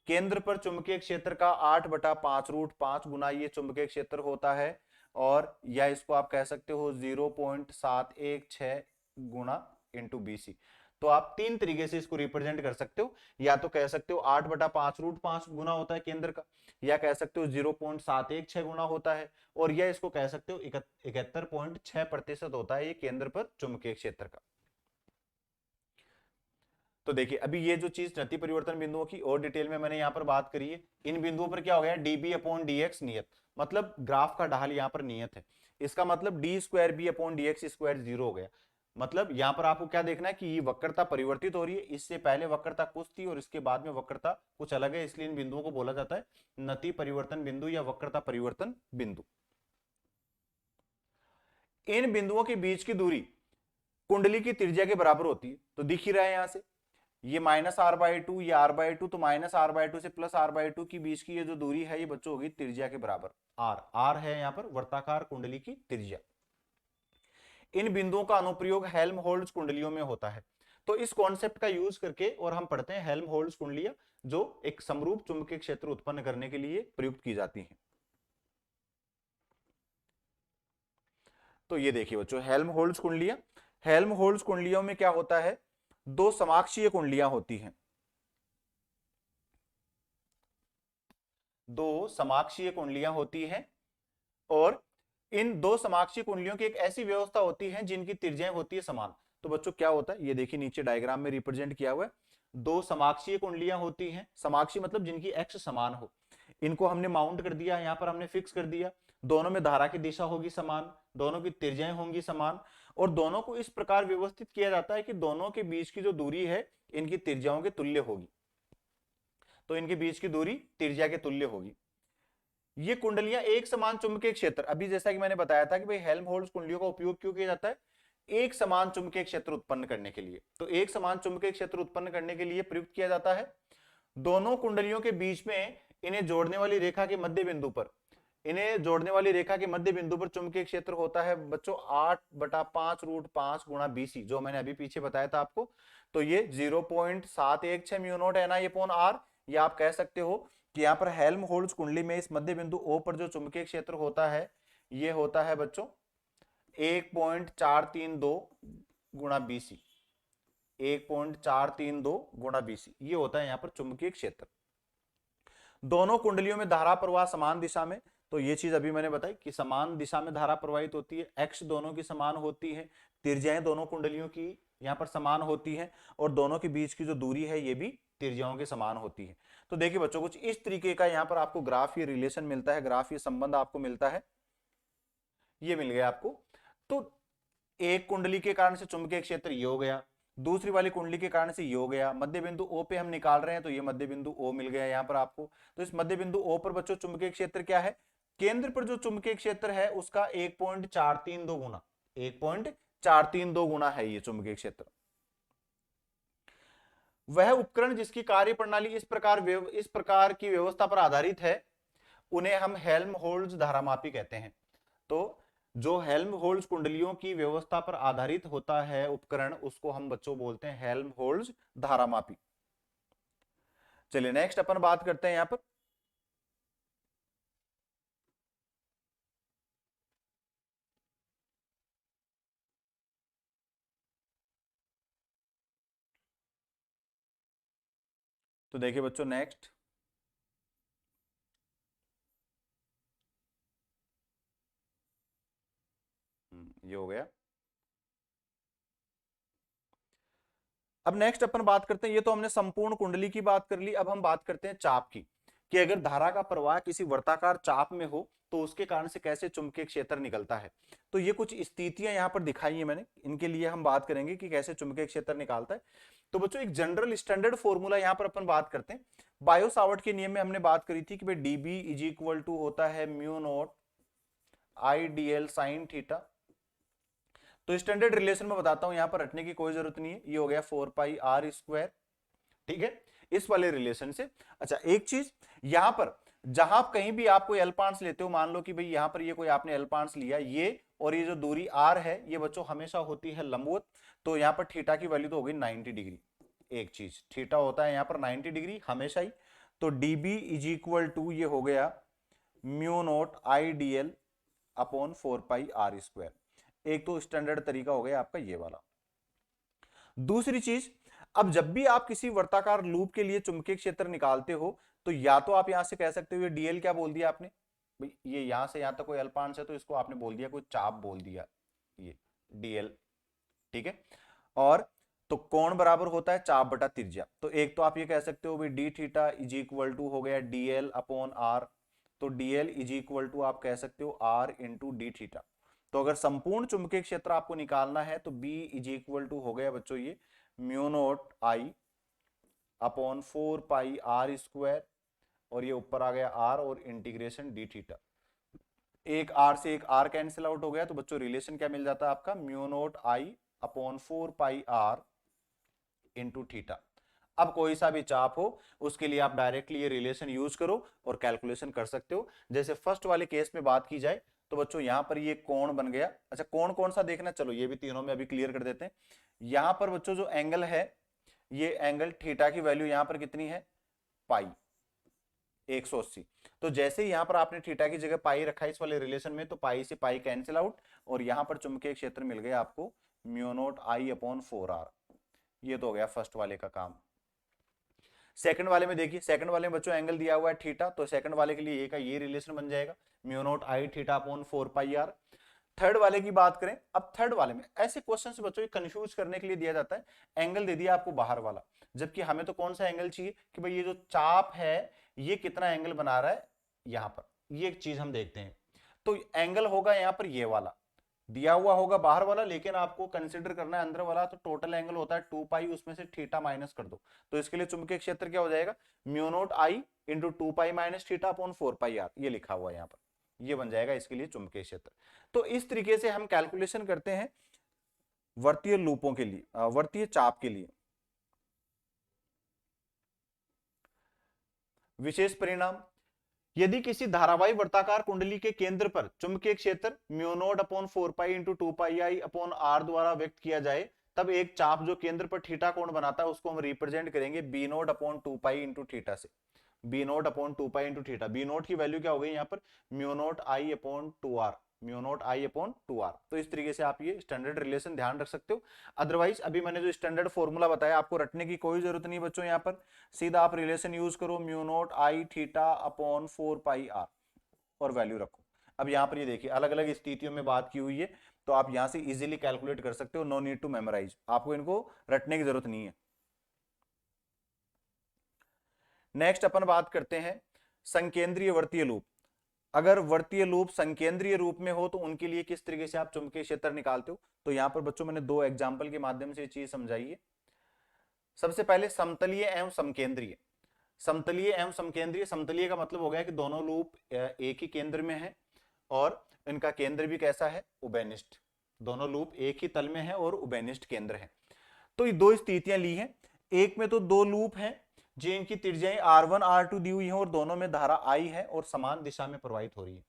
केंद्र पर चुंबकीय क्षेत्र का 8/5√5 गुना ये चुंबकीय क्षेत्र होता है, और या इसको आप कह सकते हो 0.716 गुना इंटू BC। तो आप तीन तरीके से इसको रिप्रेजेंट कर सकते हो, या तो कह सकते हो 8/5√5 गुना होता है केंद्र का, या कह सकते हो 0.716 गुना होता है, और या इसको कह सकते हो 71.6% होता है ये केंद्र पर चुंबकीय क्षेत्र का। तो देखिए अभी ये जो चीज नतीय परिवर्तन बिंदुओं की और डिटेल में मैंने यहाँ पर बात करी है, इन बिंदुओं पर क्या हो गया dB/dx नियत, मतलब ग्राफ का ढाल यहाँ पर नियत है। इसका मतलब d²b/dx² 0 हो गया। मतलब यहाँ पर आपको क्या देखना है कि ये वक्रता परिवर्तित हो रही है, इससे पहले वक्रता कुछ थी और इसके बाद में वक्रता कुछ अलग है, इसलिए इन बिंदुओं को बोला जाता है नतीय परिवर्तन बिंदु या वक्रता परिवर्तन बिंदु। इन बिंदुओं के बीच की दूरी कुंडली की त्रिज्या के बराबर होती है, तो दिख ही रहा है यहां से ये माइनस r/2, ये r/2, तो माइनस r/2 से प्लस r/2 की बीच की ये जो दूरी है ये बच्चों होगी त्रिज्या के बराबर r है यहाँ पर वर्ताकार कुंडली की त्रिज्या। इन बिंदुओं का अनुप्रयोग हेल्महोल्ट्ज कुंडलियों में होता है। तो इस कॉन्सेप्ट का यूज करके और हम पढ़ते हैं हेल्महोल्ट्ज कुंडलियां, जो एक समरूप चुंबकीय क्षेत्र उत्पन्न करने के लिए प्रयुक्त की जाती हैं। तो ये देखिए बच्चों हेल्महोल्ट्ज कुंडलियां, हेल्महोल्ट्ज कुंडलियों में क्या होता है, दो समाक्षीय कुंडलियां होती हैं, दो समाक्षीय कुंडलियां होती हैं, और इन दो समाक्षीय कुंडलियों की एक ऐसी व्यवस्था होती है जिनकी त्रिज्याएं होती है समान। तो बच्चों क्या होता है ये देखिए नीचे डायग्राम में रिप्रेजेंट किया हुआ है, दो समाक्षीय कुंडलियां होती हैं, समाक्षीय मतलब जिनकी एक्स समान हो, इनको हमने माउंट कर दिया, यहां पर हमने फिक्स कर दिया, दोनों में धारा की दिशा होगी समान, दोनों की त्रिज्याएं होंगी समान, और दोनों को इस प्रकार व्यवस्थित किया जाता है कि दोनों के बीच की जो दूरी है इनकी त्रिज्याओं के तुल्य होगी। तो इनके बीच की दूरी त्रिज्या के तुल्य होगी। ये कुंडलियां एक समान चुंबकीय क्षेत्र, अभी जैसा कि मैंने बताया था कि भाई हेल्महोल्ट्ज कुंडलियों का उपयोग क्यों किया जाता है, एक समान चुंबकीय क्षेत्र उत्पन्न करने के लिए। तो एक समान चुंबकीय क्षेत्र उत्पन्न करने के लिए प्रयुक्त किया जाता है दोनों कुंडलियों के बीच में इन्हें जोड़ने वाली रेखा के मध्य बिंदु पर, इन्हें जोड़ने वाली रेखा के मध्य बिंदु पर चुंबकीय क्षेत्र होता है बच्चों 8/5 √5 गुणा BC, जो मैंने अभी पीछे बताया था आपको। तो ये 0.716 म्यू नॉट Ni/r, या आप कह सकते हो कि यहाँ पर हेल्महोल्ट्ज कुंडली में इस मध्य बिंदु O पर जो चुंबकीय क्षेत्र होता है ये होता है बच्चों 1.432 गुणा BC, 1.432 गुणा BC, ये होता है यहाँ पर चुंबकीय क्षेत्र। दोनों कुंडलियों में धारा प्रवाह समान दिशा में, तो ये चीज अभी मैंने बताई कि समान दिशा में धारा प्रवाहित होती है, एक्स दोनों की समान होती है, त्रिज्याएं दोनों कुंडलियों की यहाँ पर समान होती है, और दोनों के बीच की जो दूरी है ये भी त्रिज्याओं के समान होती है। तो देखिए बच्चों कुछ इस तरीके का यहाँ पर आपको ग्राफ ये रिलेशन मिलता है, ग्राफ ये संबंध आपको मिलता है, ये मिल गया आपको। तो एक कुंडली के कारण से चुंबकीय क्षेत्र ये हो गया, दूसरी वाली कुंडली के कारण से ये हो गया, मध्य बिंदु O पे हम निकाल रहे हैं तो ये मध्य बिंदु O मिल गया यहाँ पर आपको। तो इस मध्य बिंदु O पर बच्चों चुंबकीय क्षेत्र क्या है, केंद्र पर जो चुंबकीय क्षेत्र है उसका 1.432 गुना, 1.432 गुना है ये चुंबकीय क्षेत्र। वह उपकरण जिसकी कार्य प्रणाली इस प्रकार की व्यवस्था पर आधारित है उन्हें हम हेल्महोल्ट्ज धारामापी कहते हैं। तो जो हेल्महोल्ट्ज कुंडलियों की व्यवस्था पर आधारित होता है उपकरण, उसको हम बच्चों बोलते हैं हेल्महोल्ट्ज धारामापी। चलिए नेक्स्ट अपन बात करते हैं यहां पर तो देखिए बच्चों नेक्स्ट ये हो गया। अब नेक्स्ट अपन बात करते हैं, ये तो हमने संपूर्ण कुंडली की बात कर ली, अब हम बात करते हैं चाप की, कि अगर धारा का प्रवाह किसी वर्ताकार चाप में हो तो उसके कारण से कैसे चुंबकीय क्षेत्र निकलता है। तो ये कुछ स्थितियां यहां पर दिखाई है मैंने, इनके लिए हम बात करेंगे कि कैसे चुंबकीय क्षेत्र निकालता है। तो बच्चों एक जनरल स्टैंडर्ड फॉर्मूला यहां पर अपन बात करते हैं, बायो सावर्ट के नियम में हमने बात करी थी कि भाई dB इज इक्वल टू होता है mu naught IDL sine theta. तो स्टैंडर्ड रिलेशन में बताता हूं, यहां पर रटने की कोई जरूरत नहीं है, ये हो गया 4πr², ठीक है, इस वाले रिलेशन से। अच्छा एक चीज यहां पर जहां कहीं भी आप कोई अल्पांश लेते हो, मान लो कि भाई यहां पर ये कोई आपने अल्पांश लिया, ये और ये जो दूरी r है ये बच्चों हमेशा होती है लंबवत, तो यहां पर थीटा की वैल्यू तो होगी 90 डिग्री। एक चीज थीटा होता है यहां पर 90 डिग्री हमेशा ही, तो dB इज इक्वल टू ये हो गया mu naught IDL upon 4πr²। एक तो स्टैंडर्ड तरीका हो गया आपका ये वाला। दूसरी चीज, अब जब भी आप किसी वर्ताकार लूप के लिए चुंबकीय क्षेत्र निकालते हो तो या तो आप यहां से कह सकते हो ये डीएल, क्या बोल दिया आपने भाई, ये यहां से यहां तक कोई अल्पांश है तो इसको आपने बोल दिया कोई चाप बोल दिया, ये डीएल, ठीक है। और तो कोण बराबर होता है चाप बटा त्रिज्या, तो एक तो आप ये कह सकते हो भाई D theta is equal to हो गया डीएल अपॉन आर, तो डीएल इज इक्वल टू आप कह सकते हो आर इंटू डी थीटा। तो अगर संपूर्ण चुंबकीय क्षेत्र आपको निकालना है तो बी इज इक्वल टू हो गया बच्चों ये mu naught I upon 4πr², और ये ऊपर आ गया आर और इंटीग्रेशन डी थीटा। एक आर से एक आर कैंसिल आउट हो गया, तो बच्चों रिलेशन क्या मिल जाता है आपका mu naught I upon 4πr into theta. अब कोई सा भी चाप हो उसके लिए आप डायरेक्टली ये रिलेशन यूज करो और कैलकुलेशन कर सकते हो। जैसे फर्स्ट वाले केस में बात की जाए तो बच्चों यहां पर ये कोण बन गया। अच्छा कोण कौन सा देखना, चलो ये भी तीनों में अभी क्लियर कर देते हैं। यहां पर बच्चों जो एंगल है ये एंगल थीटा की वैल्यू यहां पर कितनी है पाई 180। तो जैसे ही यहां पर आपने थीटा की जगह पाई रखा इस वाले रिलेशन में, तो पाई से पाई कैंसिल आउट और यहां पर चुंबकीय क्षेत्र मिल गया आपको mu naught I upon 4r। ये तो हो गया फर्स्ट वाले का काम। सेकंड वाले में देखिए, सेकंड वाले में बच्चों एंगल दिया हुआ है थीटा, तो सेकंड वाले के लिए ये का ये रिलेशन बन जाएगा mu naught I theta upon 4πr। Third वाले की बात करें, अब थर्ड वाले में ऐसे क्वेश्चन से बच्चों कंफ्यूज करने के लिए दिया जाता है, एंगल दे दिया आपको बाहर वाला, जबकि हमें तो कौन सा एंगल चाहिए कि भाई ये जो चाप है ये कितना एंगल बना रहा है यहां पर, ये एक चीज हम देखते हैं। तो एंगल होगा यहां पर ये वाला दिया हुआ होगा बाहर वाला, लेकिन आपको कंसिडर करना है अंदर वाला, तो टोटल एंगल होता है 2π, उसमें से थीटा माइनस कर दो, तो इसके लिए चुंबकीय क्षेत्र क्या हो जाएगा mu naught I into 2π minus theta upon 4πr, ये लिखा हुआ है यहाँ पर, ये बन जाएगा इसके लिए चुंबकीय क्षेत्र। तो इस तरीके से हम कैलकुलेशन करते हैं वर्तीय लूपों के लिए, वर्तीय चाप के लिए। विशेष परिणाम, यदि किसी धारावाही वर्ताकार कुंडली के केंद्र पर चुंबकीय क्षेत्र mu naught upon 4 pi into 2 pi I upon R द्वारा व्यक्त किया जाए, तब एक चाप जो केंद्र पर थीटा कोण बनाता है उसको हम रिप्रेजेंट करेंगे B naught upon 2 pi into theta से। B naught upon 2 pi into theta, B naught की वैल्यू क्या हो गई यहाँ पर, mu naught I upon 2 R, mu naught I upon 2 R. तो इस तरीके से आप ये स्टैंडर्ड रिलेशन ध्यान रख सकते हो। अदरवाइज अभी मैंने जो स्टैंडर्ड फॉर्मूला बताया आपको रटने की कोई जरूरत नहीं बच्चों, यहाँ पर सीधा आप रिलेशन यूज करो, mu naught I theta upon 4 pi R और वैल्यू रखो। अब यहाँ पर ये देखिए अलग अलग स्थितियों में बात की हुई है, तो आप यहां से इजीली कैलकुलेट कर सकते हो, नो नीड टू मेमोराइज, आपको इनको रटने की जरूरत नहीं है। नेक्स्ट अपन बात करते हैं संकेंद्रीय वर्तीय लूप। अगर वर्तीय लूप संकेंद्रीय रूप में हो तो उनके लिए किस तरीके से आप चुंबकीय क्षेत्र निकालते हो, तो यहां पर बच्चों मैंने दो एग्जांपल के माध्यम से ये चीज समझाई है। सबसे पहले समतलीय एवं समकेंद्रीय। समतलीय एवं समकेंद्रीय, समतलीय का मतलब हो गया कि दोनों लूप एक ही केंद्र में है और इनका केंद्र भी कैसा है, उभयनिष्ठ। दोनों लूप एक ही तल में है और उभयनिष्ठ केंद्र है। तो ये दो स्थितियां ली हैं। एक में तो दो लूप हैं जिनकी त्रिज्याएं R1 R2 दी हुई हैं और दोनों में धारा I है और समान दिशा में प्रवाहित हो रही है।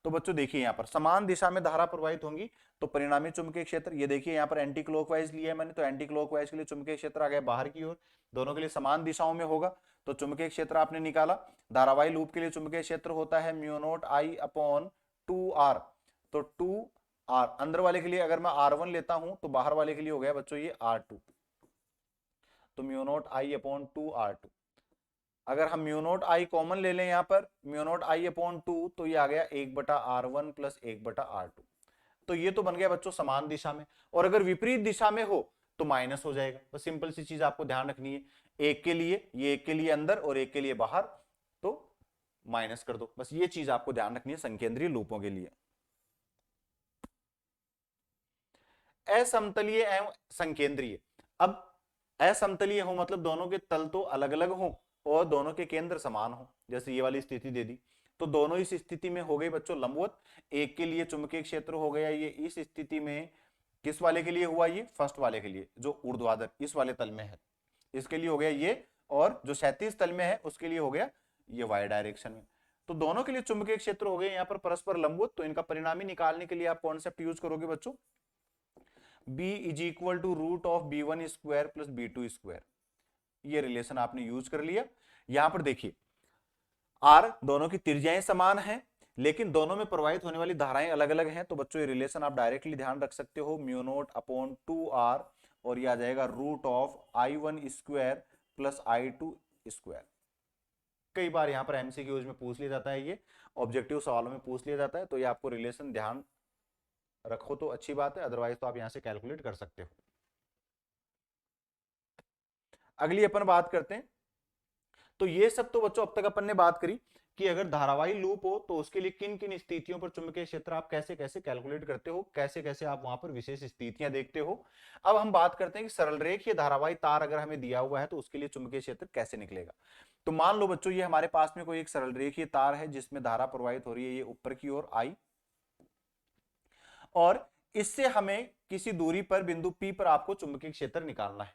तो बच्चों देखिए यहाँ पर समान दिशा में धारा प्रवाहित होंगी तो परिणामी चुंबकीय क्षेत्र, ये देखिए यहाँ पर एंटी क्लॉकवाइज लिया है मैंने, तो एंटी क्लॉकवाइज के लिए चुंबकीय क्षेत्र आ गया बाहर की ओर, दोनों के लिए समान दिशाओं में होगा। तो चुंबकीय क्षेत्र आपने निकाला। धारावाही लूप के लिए चुंबकीय क्षेत्र होता है mu naught I upon 2R। तो 2R अंदर वाले के लिए अगर मैं R1 लेता हूं तो बाहर वाले के लिए हो गया बच्चों ये R2, तो mu naught I upon 2R2। अगर हम म्यू नॉट आई कॉमन ले लें यहाँ पर, म्यू नॉट आई अपॉन 2, तो ये आ गया 1/R1 प्लस 1/R2। तो ये तो बन गया बच्चों समान दिशा में, और अगर विपरीत दिशा में हो तो माइनस हो जाएगा। बस सिंपल सी चीज आपको ध्यान रखनी है, एक के लिए ये, एक के लिए अंदर और एक के लिए बाहर, तो माइनस कर दो। बस ये चीज आपको ध्यान रखनी है संकेंद्रीय लूपों के लिए। असमतलीय एवं संकेंद्रीय, अब असमतलीय हो मतलब दोनों के तल तो अलग अलग हो और दोनों के केंद्र समान हो, जैसे ये वाली स्थिति दे दी, तो दोनों इस स्थिति में हो गई बच्चों लंबवत। एक के लिए चुंबकीय क्षेत्र हो गया ये इस स्थिति में, किस वाले के लिए हुआ, ये फर्स्ट वाले के लिए जो ऊर्ध्वाधर इस वाले तल में है, इसके लिए हो गया ये, और जो क्षैतिज तल में है उसके लिए हो गया ये वाई डायरेक्शन में। तो दोनों के लिए चुंबकीय क्षेत्र हो गए यहाँ पर परस्पर लंबवत। तो इनका परिणामी निकालने के लिए आप कॉन्सेप्ट यूज करोगे बच्चों, b is equal to root of b1 square plus b2 square. ये रिलेशन आपने यूज कर लिया। यहां पर देखिए r दोनों की त्रिज्याएं समान हैं लेकिन दोनों में प्रवाहित होने वाली धाराएं अलग अलग हैं, तो बच्चों ये रिलेशन आप डायरेक्टली ध्यान रख सकते हो, म्यू नोट अपॉन 2r, और ये आ जाएगा root of i1 square plus i2 square. कई बार यहां पर एमसीक्यूज में पूछ लिया जाता है, ये ऑब्जेक्टिव सवालों में पूछ लिया जाता है, तो ये आपको रिलेशन ध्यान रखो तो अच्छी बात है, अदरवाइज तो आप यहां से कैलकुलेट कर सकते हो। अगली अपन बात करते हैं, तो ये सब तो बच्चों अब तक अपन ने बात करी कि अगर धारावाही लूप हो तो उसके लिए किन किन स्थितियों पर चुंबकीय क्षेत्र आप कैसे कैसे कैलकुलेट करते हो, कैसे कैसे आप वहां पर विशेष स्थितियां देखते हो। अब हम बात करते हैं कि सरल रेखीय धारावाही तार अगर हमें दिया हुआ है तो उसके लिए चुंबकीय क्षेत्र कैसे निकलेगा। तो मान लो बच्चों ये हमारे पास में कोई एक सरल रेखीय तार है जिसमें धारा प्रवाहित हो रही है ये ऊपर की ओर आई, और इससे हमें किसी दूरी पर बिंदु P पर आपको चुंबकीय क्षेत्र निकालना है।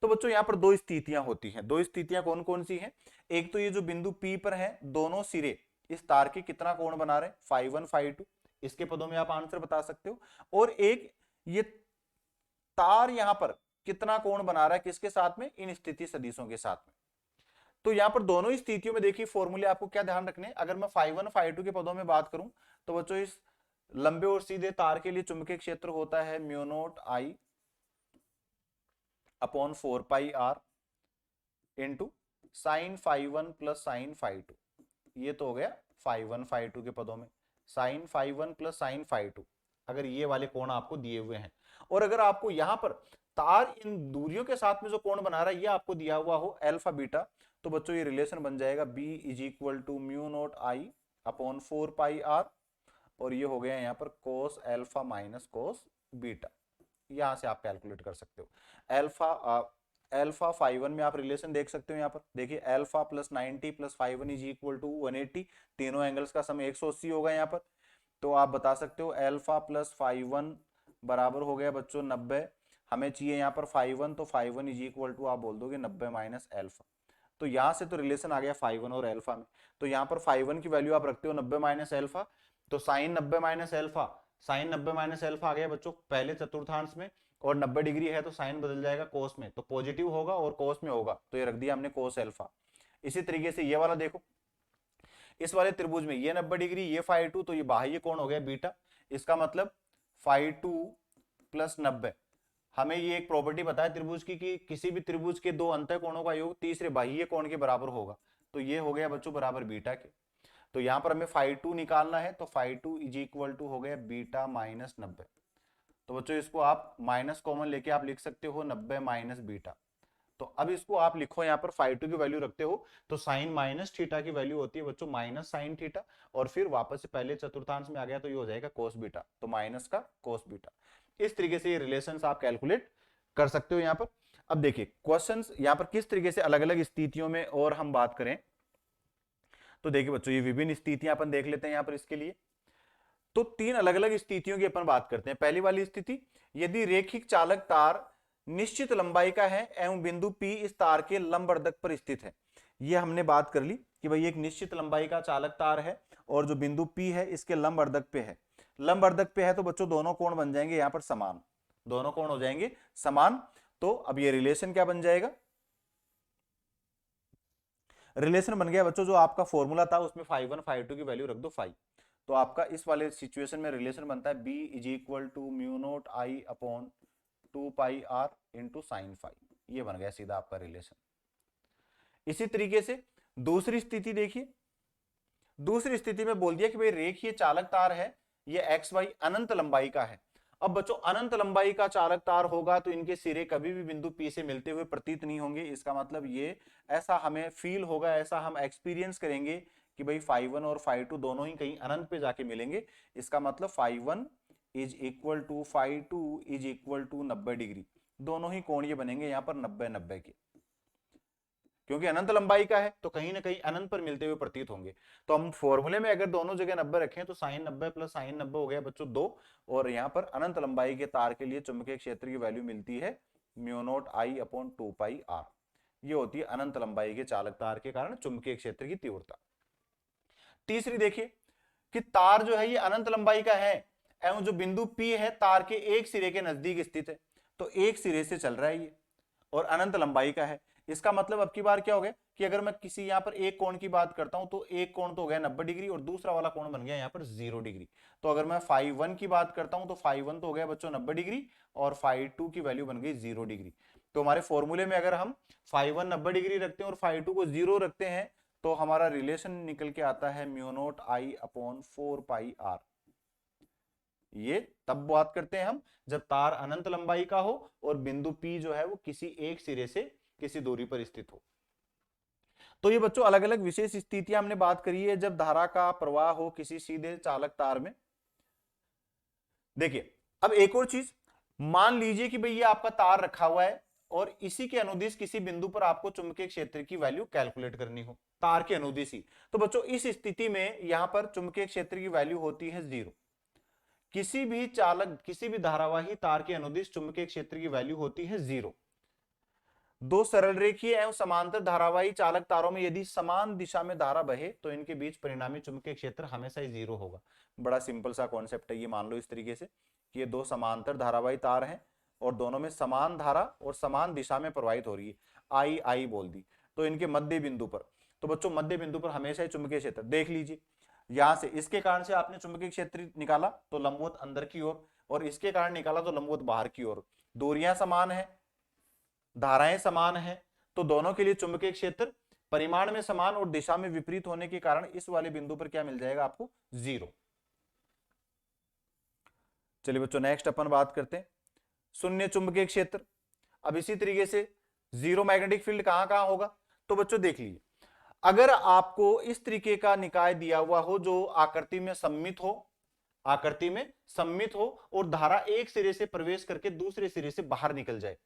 तो बच्चों यहां पर दो स्थितियां होती हैं। दो स्थितियां कौन कौन सी हैं, एक तो ये जो बिंदु P पर है दोनों सिरे इस तार के कितना कोण बना रहे हैं, φ1 φ2, इसके पदों में आप आंसर बता सकते हो। और एक ये तार यहां पर कितना कोण बना रहा है किसके साथ में, इन स्थिति सदिशों के साथ में। तो यहां पर दोनों स्थितियों में देखिए फॉर्मूले आपको क्या ध्यान रखने, अगर मैं φ1 φ2 के पदों में बात करूं तो बच्चों इस लंबे और सीधे तार के लिए चुंबकीय क्षेत्र होता है mu naught I upon 4 pi R into sine φ1 plus sine φ2। ये तो हो गया φ1 φ2 के पदों में, साइन φ1 प्लस साइन φ2, अगर ये वाले कोण आपको दिए हुए हैं। और अगर आपको यहां पर तार इन दूरियों के साथ में जो कोण बना रहा है ये आपको दिया हुआ हो अल्फा बीटा, तो बच्चों ये रिलेशन बन जाएगा b is equal to mu naught I upon 4 pi R, और ये हो गया यहाँ पर cos alpha minus cos beta. यहां से आप कैलकुलेट कर सकते हो अल्फा अल्फा φ1 में आप रिलेशन देख सकते हो, यहाँ पर देखिए alpha plus 90 plus φ1 is equal to 180, तीनों एंगल्स का सम 180 होगा यहाँ पर। तो आप बता सकते हो अल्फा प्लस φ1 बराबर हो गया बच्चों 90, हमें चाहिए यहाँ पर φ1, तो φ1 इज इक्वल टू आप बोल दोगे 90 माइनस एल्फा। तो यहाँ से तो रिलेशन आ गया φ1 और एल्फा में, तो यहाँ पर φ1 की वैल्यू आप रखते हो 90 माइनस एल्फा, तो sine 90 minus alpha, sine 90 minus alpha आ गया बच्चों पहले चतुर्थांश में, और 90 डिग्री है तो साइन बदल जाएगा कोस में, तो पॉजिटिव होगा और कोस में होगा, तो ये रख दिया हमने कोस एल्फा। इसी तरीके से ये वाला देखो, इस वाले त्रिभुज में ये 90 डिग्री, ये φ2, तो ये बाह्य कोण हो गया बीटा, इसका मतलब φ2 प्लस 90। हमें ये एक प्रॉपर्टी पता है त्रिभुज की कि किसी भी त्रिभुज के दो अंतः कोणों का योग तीसरे बाह्य कोण के बराबर होगा, तो ये हो गया बच्चों बराबर बीटा के। तो यहां पर हमें φ2 निकालना है, तो φ2 इज इक्वल टू हो गया बीटा माइनस 90। तो बच्चों इसको आप माइनस कॉमन लेके आप लिख सकते हो 90 माइनस बीटा। तो अब इसको आप लिखो यहाँ पर φ2 की वैल्यू रखते हो तो साइन माइनस थीटा की वैल्यू होती है बच्चों माइनस साइन थीटा, और फिर वापस से पहले चतुर्थांश में आ गया तो ये हो जाएगा कोस बीटा, तो माइनस का कोस बीटा। इस तरीके से ये रिलेशंस आप कैलकुलेट कर सकते हो यहाँ पर। अब देखिए क्वेश्चंस यहाँ पर किस तरीके से अलग अलग स्थितियों में और हम बात करें, तो देखिए बच्चों ये विभिन्न स्थितियां अपन देख लेते हैं यहाँ पर इसके लिए। तो तीन अलग अलग स्थितियों की अपन बात करते हैं। पहली वाली स्थिति, यदि रेखिक चालक तार निश्चित लंबाई का है एवं बिंदु P इस तार के लंबवर्धक पर स्थित है। ये हमने बात कर ली कि भाई एक निश्चित लंबाई का चालक तार है और जो बिंदु P है इसके लंबवर्धक पे है, लंबवर्धक पे है तो बच्चों दोनों कोण बन जाएंगे यहाँ पर समान, दोनों कोण हो जाएंगे समान। तो अब ये रिलेशन क्या बन जाएगा, रिलेशन बन गया बच्चों जो आपका फॉर्मूला था उसमें φ1 φ2 की वैल्यू रख दो फाइव, तो आपका इस वाले सिचुएशन में रिलेशन बनता है b is equal to mu naught I upon 2 pi R into sine phi, ये बन गया सीधा आपका रिलेशन। इसी तरीके से दूसरी स्थिति देखिए, दूसरी स्थिति में बोल दिया कि भाई रेखीय चालक तार है, ये एक्स वाई अनंत लंबाई का है। अब बच्चों अनंत लंबाई का चालक तार होगा तो इनके सिरे कभी भी बिंदु P से मिलते हुए प्रतीत नहीं होंगे, इसका मतलब ये ऐसा हमें फील होगा, ऐसा हम एक्सपीरियंस करेंगे कि भाई φ1 और φ2 दोनों ही कहीं अनंत पे जाके मिलेंगे। इसका मतलब φ1 is equal to φ2 is equal to 90 degree, दोनों ही कोण ये बनेंगे यहाँ पर 90-90 के, क्योंकि अनंत लंबाई का है तो कहीं ना कहीं अनंत पर मिलते हुए प्रतीत होंगे। तो हम फॉर्मूले में अगर दोनों जगह 90 रखें तो साइन 90 प्लस साइन 90 हो गया बच्चों 2, और यहाँ पर अनंत लंबाई के तार के लिए चुंबकीय क्षेत्र की वैल्यू मिलती है mu naught I upon 2 pi R, ये होती है अनंत लंबाई के चालक तार के कारण चुंबकीय क्षेत्र की तीव्रता। तीसरी देखिए कि तार जो है ये अनंत लंबाई का है एवं जो बिंदु P है तार के एक सिरे के नजदीक स्थित है, तो एक सिरे से चल रहा है ये और अनंत लंबाई का है। इसका मतलब अब की बार क्या हो गया कि अगर मैं किसी यहाँ पर एक कोण की बात करता हूं तो एक कोण तो हो गया 90 डिग्री और दूसरा वाला कोण बन गया यहाँ पर 0 डिग्री। तो अगर मैं φ1 की बात करता हूं तो φ1 तो हो गया बच्चों 90 डिग्री और φ2 की वैल्यू बन गई 0 डिग्री। तो हमारे फॉर्मूले में अगर हम φ1 90 डिग्री रखते हैं और φ2 को 0 रखते हैं तो हमारा रिलेशन निकल के आता है mu naught I upon 4 pi R. ये तब बात करते हैं हम जब तार अनंत लंबाई का हो और बिंदु P जो है वो किसी एक सिरे से किसी दूरी पर स्थित हो। तो ये बच्चों अलग अलग विशेष स्थितियां हमने बात करी है जब धारा का प्रवाह हो किसी सीधे चालक तार में। देखिए अब एक और चीज, मान लीजिए कि भैया आपका तार रखा हुआ है और इसी के अनुदिश किसी बिंदु पर आपको चुंबकीय क्षेत्र की वैल्यू कैलकुलेट करनी हो, तार के अनुदिश ही, तो बच्चों इस स्थिति में यहां पर चुंबकीय क्षेत्र की वैल्यू होती है 0। किसी भी चालक किसी भी धारावाही तार के अनुदिश चुंबकीय क्षेत्र की वैल्यू होती है 0। दो सरल रेखीय एवं समांतर धारावाही चालक तारों में यदि समान दिशा में धारा बहे तो इनके बीच परिणामी चुंबकीय क्षेत्र हमेशा ही 0 होगा। बड़ा सिंपल सा कॉन्सेप्ट है ये, मान लो इस तरीके से कि ये दो समांतर धारावाही तार हैं और दोनों में समान धारा और समान दिशा में प्रवाहित हो रही है, आई आई बोल दी, तो इनके मध्य बिंदु पर, तो बच्चों मध्य बिंदु पर हमेशा ही चुंबकीय क्षेत्र देख लीजिए, यहां से इसके कारण से आपने चुंबकीय क्षेत्र निकाला तो लंबवत अंदर की ओर और इसके कारण निकाला तो लंबवत बाहर की ओर, दूरियां समान है, धाराएं समान है, तो दोनों के लिए चुंबकीय क्षेत्र परिमाण में समान और दिशा में विपरीत होने के कारण इस वाले बिंदु पर क्या मिल जाएगा आपको 0। चलिए बच्चों नेक्स्ट अपन बात करते हैं शून्य चुंबकीय क्षेत्र। अब इसी तरीके से जीरो मैग्नेटिक फील्ड कहां कहां होगा, तो बच्चों देख लीजिए अगर आपको इस तरीके का निकाय दिया हुआ हो जो आकृति में सममित हो, आकृति में सममित हो और धारा एक सिरे से प्रवेश करके दूसरे सिरे से बाहर निकल जाए,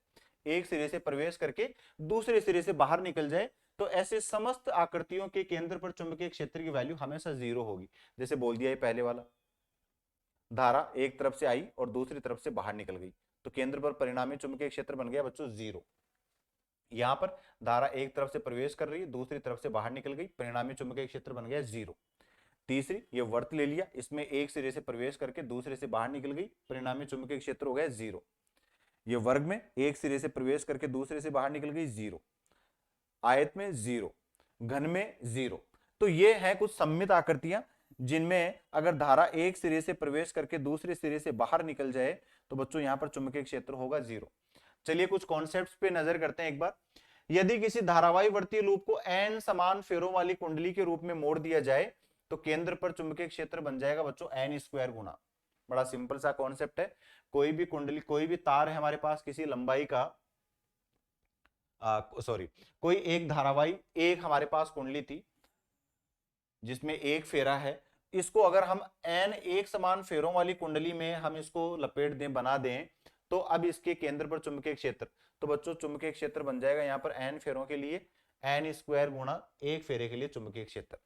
एक सिरे से प्रवेश करके दूसरे सिरे से बाहर निकल जाए, तो ऐसे समस्त आकृतियों के केंद्र पर चुंबकीय क्षेत्र की वैल्यू हमेशा 0 होगी। जैसे बोल दिया है पहले वाला, धारा एक तरफ से आई और दूसरी तरफ से बाहर निकल गई तो केंद्र पर परिणामी चुंबकीय क्षेत्र बन गया बच्चों 0। यहां पर धारा एक तरफ से प्रवेश कर रही है, दूसरी तरफ से बाहर निकल गई, परिणामी चुंबकीय क्षेत्र बन गया 0। तीसरी, ये वर्त ले लिया, इसमें एक सिरे से प्रवेश करके दूसरे से बाहर निकल गई, परिणामी चुंबकीय क्षेत्र हो गया 0। ये वर्ग में एक सिरे से प्रवेश करके दूसरे से बाहर निकल गई 0, आयत में 0, घन में 0। तो ये है कुछ सममित आकृतियां जिनमें अगर धारा एक सिरे से प्रवेश करके दूसरे सिरे से बाहर निकल जाए तो बच्चों यहां पर चुंबकीय क्षेत्र होगा 0। चलिए कुछ कॉन्सेप्ट्स पे नजर करते हैं एक बार। यदि किसी धारावाही वर्तीय लूप को n समान फेरों वाली कुंडली के रूप में मोड़ दिया जाए तो केंद्र पर चुंबकीय क्षेत्र बन जाएगा बच्चों n स्क्वायर गुना। बड़ा सिंपल सा कॉन्सेप्ट है। कोई भी कुंडली, कोई भी तार है हमारे पास किसी लंबाई का, कोई एक धारावाही, एक हमारे पास कुंडली थी जिसमें एक फेरा है, इसको अगर हम n एक समान फेरों वाली कुंडली में हम इसको लपेट दें, बना दें, तो अब इसके केंद्र पर चुंबकीय क्षेत्र, तो बच्चों चुंबकीय क्षेत्र बन जाएगा यहाँ पर n फेरों के लिए n स्क्वायर गुणा एक फेरे के लिए चुंबकीय क्षेत्र।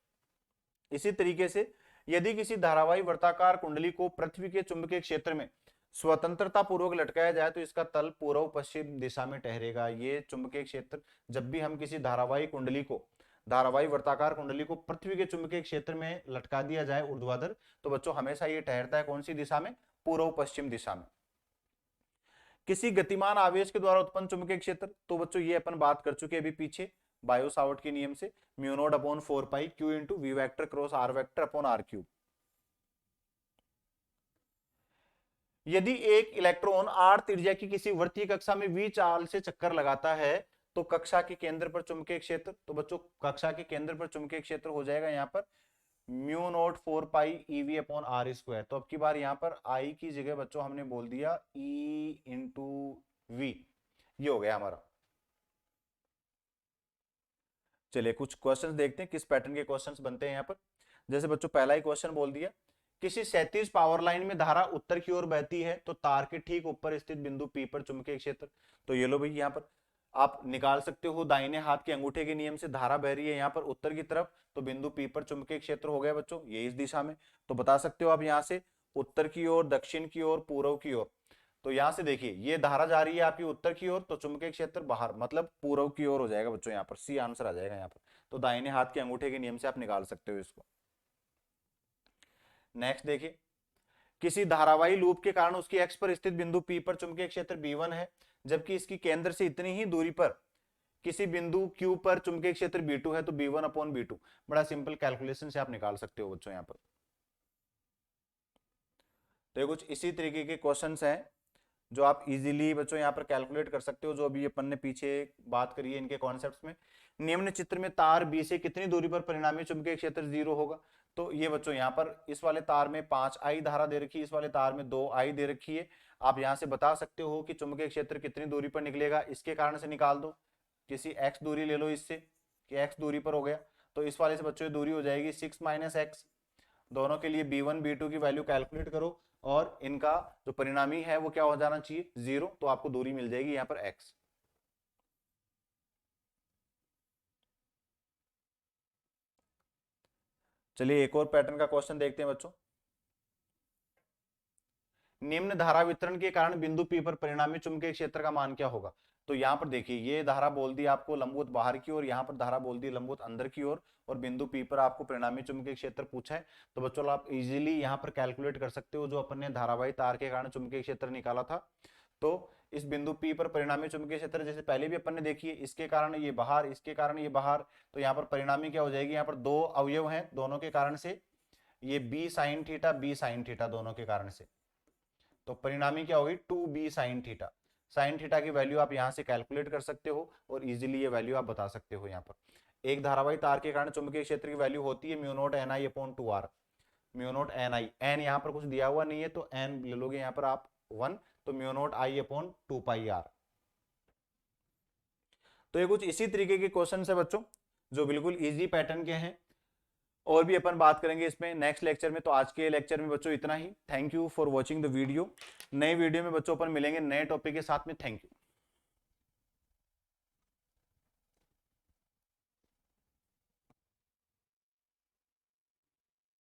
इसी तरीके से यदि किसी धारावाही वर्ताकार कुंडली को पृथ्वी के चुंबकीय क्षेत्र में स्वतंत्रता पूर्वक लटकाया जाए तो इसका तल पूर्व पश्चिम दिशा में ठहरेगा। ये चुंबकीय क्षेत्र, जब भी हम किसी धारावाही कुंडली को, धारावाही वर्ताकार कुंडली को पृथ्वी के चुंबकीय क्षेत्र में लटका दिया जाए ऊर्ध्वाधर, तो बच्चों हमेशा ये ठहरता है कौन सी दिशा में? पूर्व पश्चिम दिशा में। किसी गतिमान आवेश के द्वारा उत्पन्न चुंबकीय क्षेत्र, तो बच्चों ये अपन बात कर चुके अभी पीछे बायो सावर्ट के नियम से, mu naught upon 4 pi q into we vector cross r vector upon r cube. यदि एक इलेक्ट्रॉन आर त्रिज्या की किसी वृत्तीय कक्षा में वी चाल से चक्कर लगाता है तो कक्षा के केंद्र पर चुंबकीय क्षेत्र, तो बच्चों कक्षा के केंद्र पर चुंबकीय क्षेत्र हो जाएगा यहाँ पर mu naught 4 pi EV upon are square. तो अब की बार यहाँ पर आई की जगह बच्चों हमने बोल दिया ई इंटू वी, ये हो गया हमारा। चलिए कुछ क्वेश्चंस देखते हैं किस पैटर्न के क्वेश्चंस बनते हैं यहाँ पर। जैसे बच्चों पहला ही क्वेश्चन बोल दिया, किसी क्षैतिज पावर लाइन में धारा उत्तर की ओर बहती है तो तार के ठीक ऊपर स्थित बिंदु P पर चुंबकीय क्षेत्र, तो ये लो भाई यहाँ पर आप निकाल सकते हो दाहिने हाथ के अंगूठे के नियम से, धारा बह रही है यहाँ पर उत्तर की तरफ, तो बिंदु P पर चुंबकीय क्षेत्र हो गया बच्चों ये इस दिशा में। तो बता सकते हो आप यहाँ से उत्तर की ओर, दक्षिण की ओर, पूर्व की ओर। तो यहाँ से देखिए ये धारा जा रही है आपकी उत्तर की ओर, तो चुंबकीय क्षेत्र बाहर मतलब पूर्व की ओर हो जाएगा बच्चों, यहाँ पर सी आंसर आ जाएगा यहाँ पर। तो दाहिने हाथ के अंगूठे के नियम से आप निकाल सकते हो इसको। नेक्स्ट देखिए, किसी धारावाही लूप के कारण उसकी एक्स पर स्थित बिंदु P पर चुंबकीय क्षेत्र B1 है, जबकि इसकी केंद्र से इतनी ही दूरी पर किसी बिंदु Q पर चुंबकीय क्षेत्र B2 है, तो B1 अपॉन B2। बड़ा सिंपल कैलकुलेशन से आप निकाल सकते हो बच्चों यहाँ पर। तो ये कुछ इसी तरीके के क्वेश्चंस हैं जो आप इजीली बच्चों यहाँ पर कैलकुलेट कर सकते हो, जो अभी अपन ने पीछे बात करी है इनके कॉन्सेप्ट्स में। निम्न चित्र में तार B से कितनी दूरी पर परिणामी चुंबकीय क्षेत्र 0 होगा? तो ये बच्चों यहाँ पर इस वाले तार में 5I धारा दे रखी है, इस वाले तार में 2I दे रखी है। आप यहाँ से बता सकते हो कि चुंबकीय क्षेत्र कितनी दूरी पर निकलेगा, इसके कारण से निकाल दो। किसी x दूरी ले लो इससे कि x दूरी पर हो गया, तो इस वाले से बच्चों ये दूरी हो जाएगी 6 - x। दोनों के लिए B1 B2 की वैल्यू कैलकुलेट करो और इनका जो परिणामी है वो क्या हो जाना चाहिए 0, तो आपको दूरी मिल जाएगी यहाँ पर x। चलिए एक और पैटर्न का क्वेश्चन देखते हैं बच्चों। निम्न धारा वितरण के कारण बिंदु P पर परिणामी चुंबकीय क्षेत्र का मान क्या होगा? तो यहाँ पर देखिए ये धारा बोल दी आपको लंबवत बाहर की ओर, यहाँ पर धारा बोल दी लंबवत अंदर की ओर, और बिंदु P पर आपको परिणामी चुंबकीय क्षेत्र पूछा है। तो बच्चों आप इजीली यहाँ पर कैलकुलेट कर सकते हो, जो अपन ने धारावाही तार के कारण चुंबकीय क्षेत्र निकाला था। तो इस बिंदु P पर परिणामी चुंबकीय क्षेत्र जैसे पहले भी अपन ने देखी है, इसके कारण ये बाहर, इसके कारण ये बाहर, तो यहाँ पर परिणामी क्या हो जाएगी, यहाँ पर दो अवयव हैं दोनों के कारण से, ये B sin theta, B sin theta दोनों के कारण से, तो परिणामी क्या होगी 2B sin theta. Sine theta की वैल्यू आप यहां से कैलकुलेट कर सकते हो और इजीली ये वैल्यू आप बता सकते हो। यहाँ पर एक धारावाही तार के कारण चुंबकीय क्षेत्र की वैल्यू होती है mu naught Ni upon 2R, mu naught Ni, n यहाँ पर कुछ दिया हुआ नहीं है तो n ले लोगे यहाँ पर आप 1, तो mu not I upon 2 pi R। तो ये कुछ इसी तरीके के क्वेश्चन है बच्चों जो बिल्कुल इजी पैटर्न के हैं, और भी अपन बात करेंगे इसमें नेक्स्ट लेक्चर में। तो आज के लेक्चर में बच्चों इतना ही। Thank you for watching the video. नए वीडियो में बच्चों अपन मिलेंगे नए टॉपिक के साथ में। Thank you.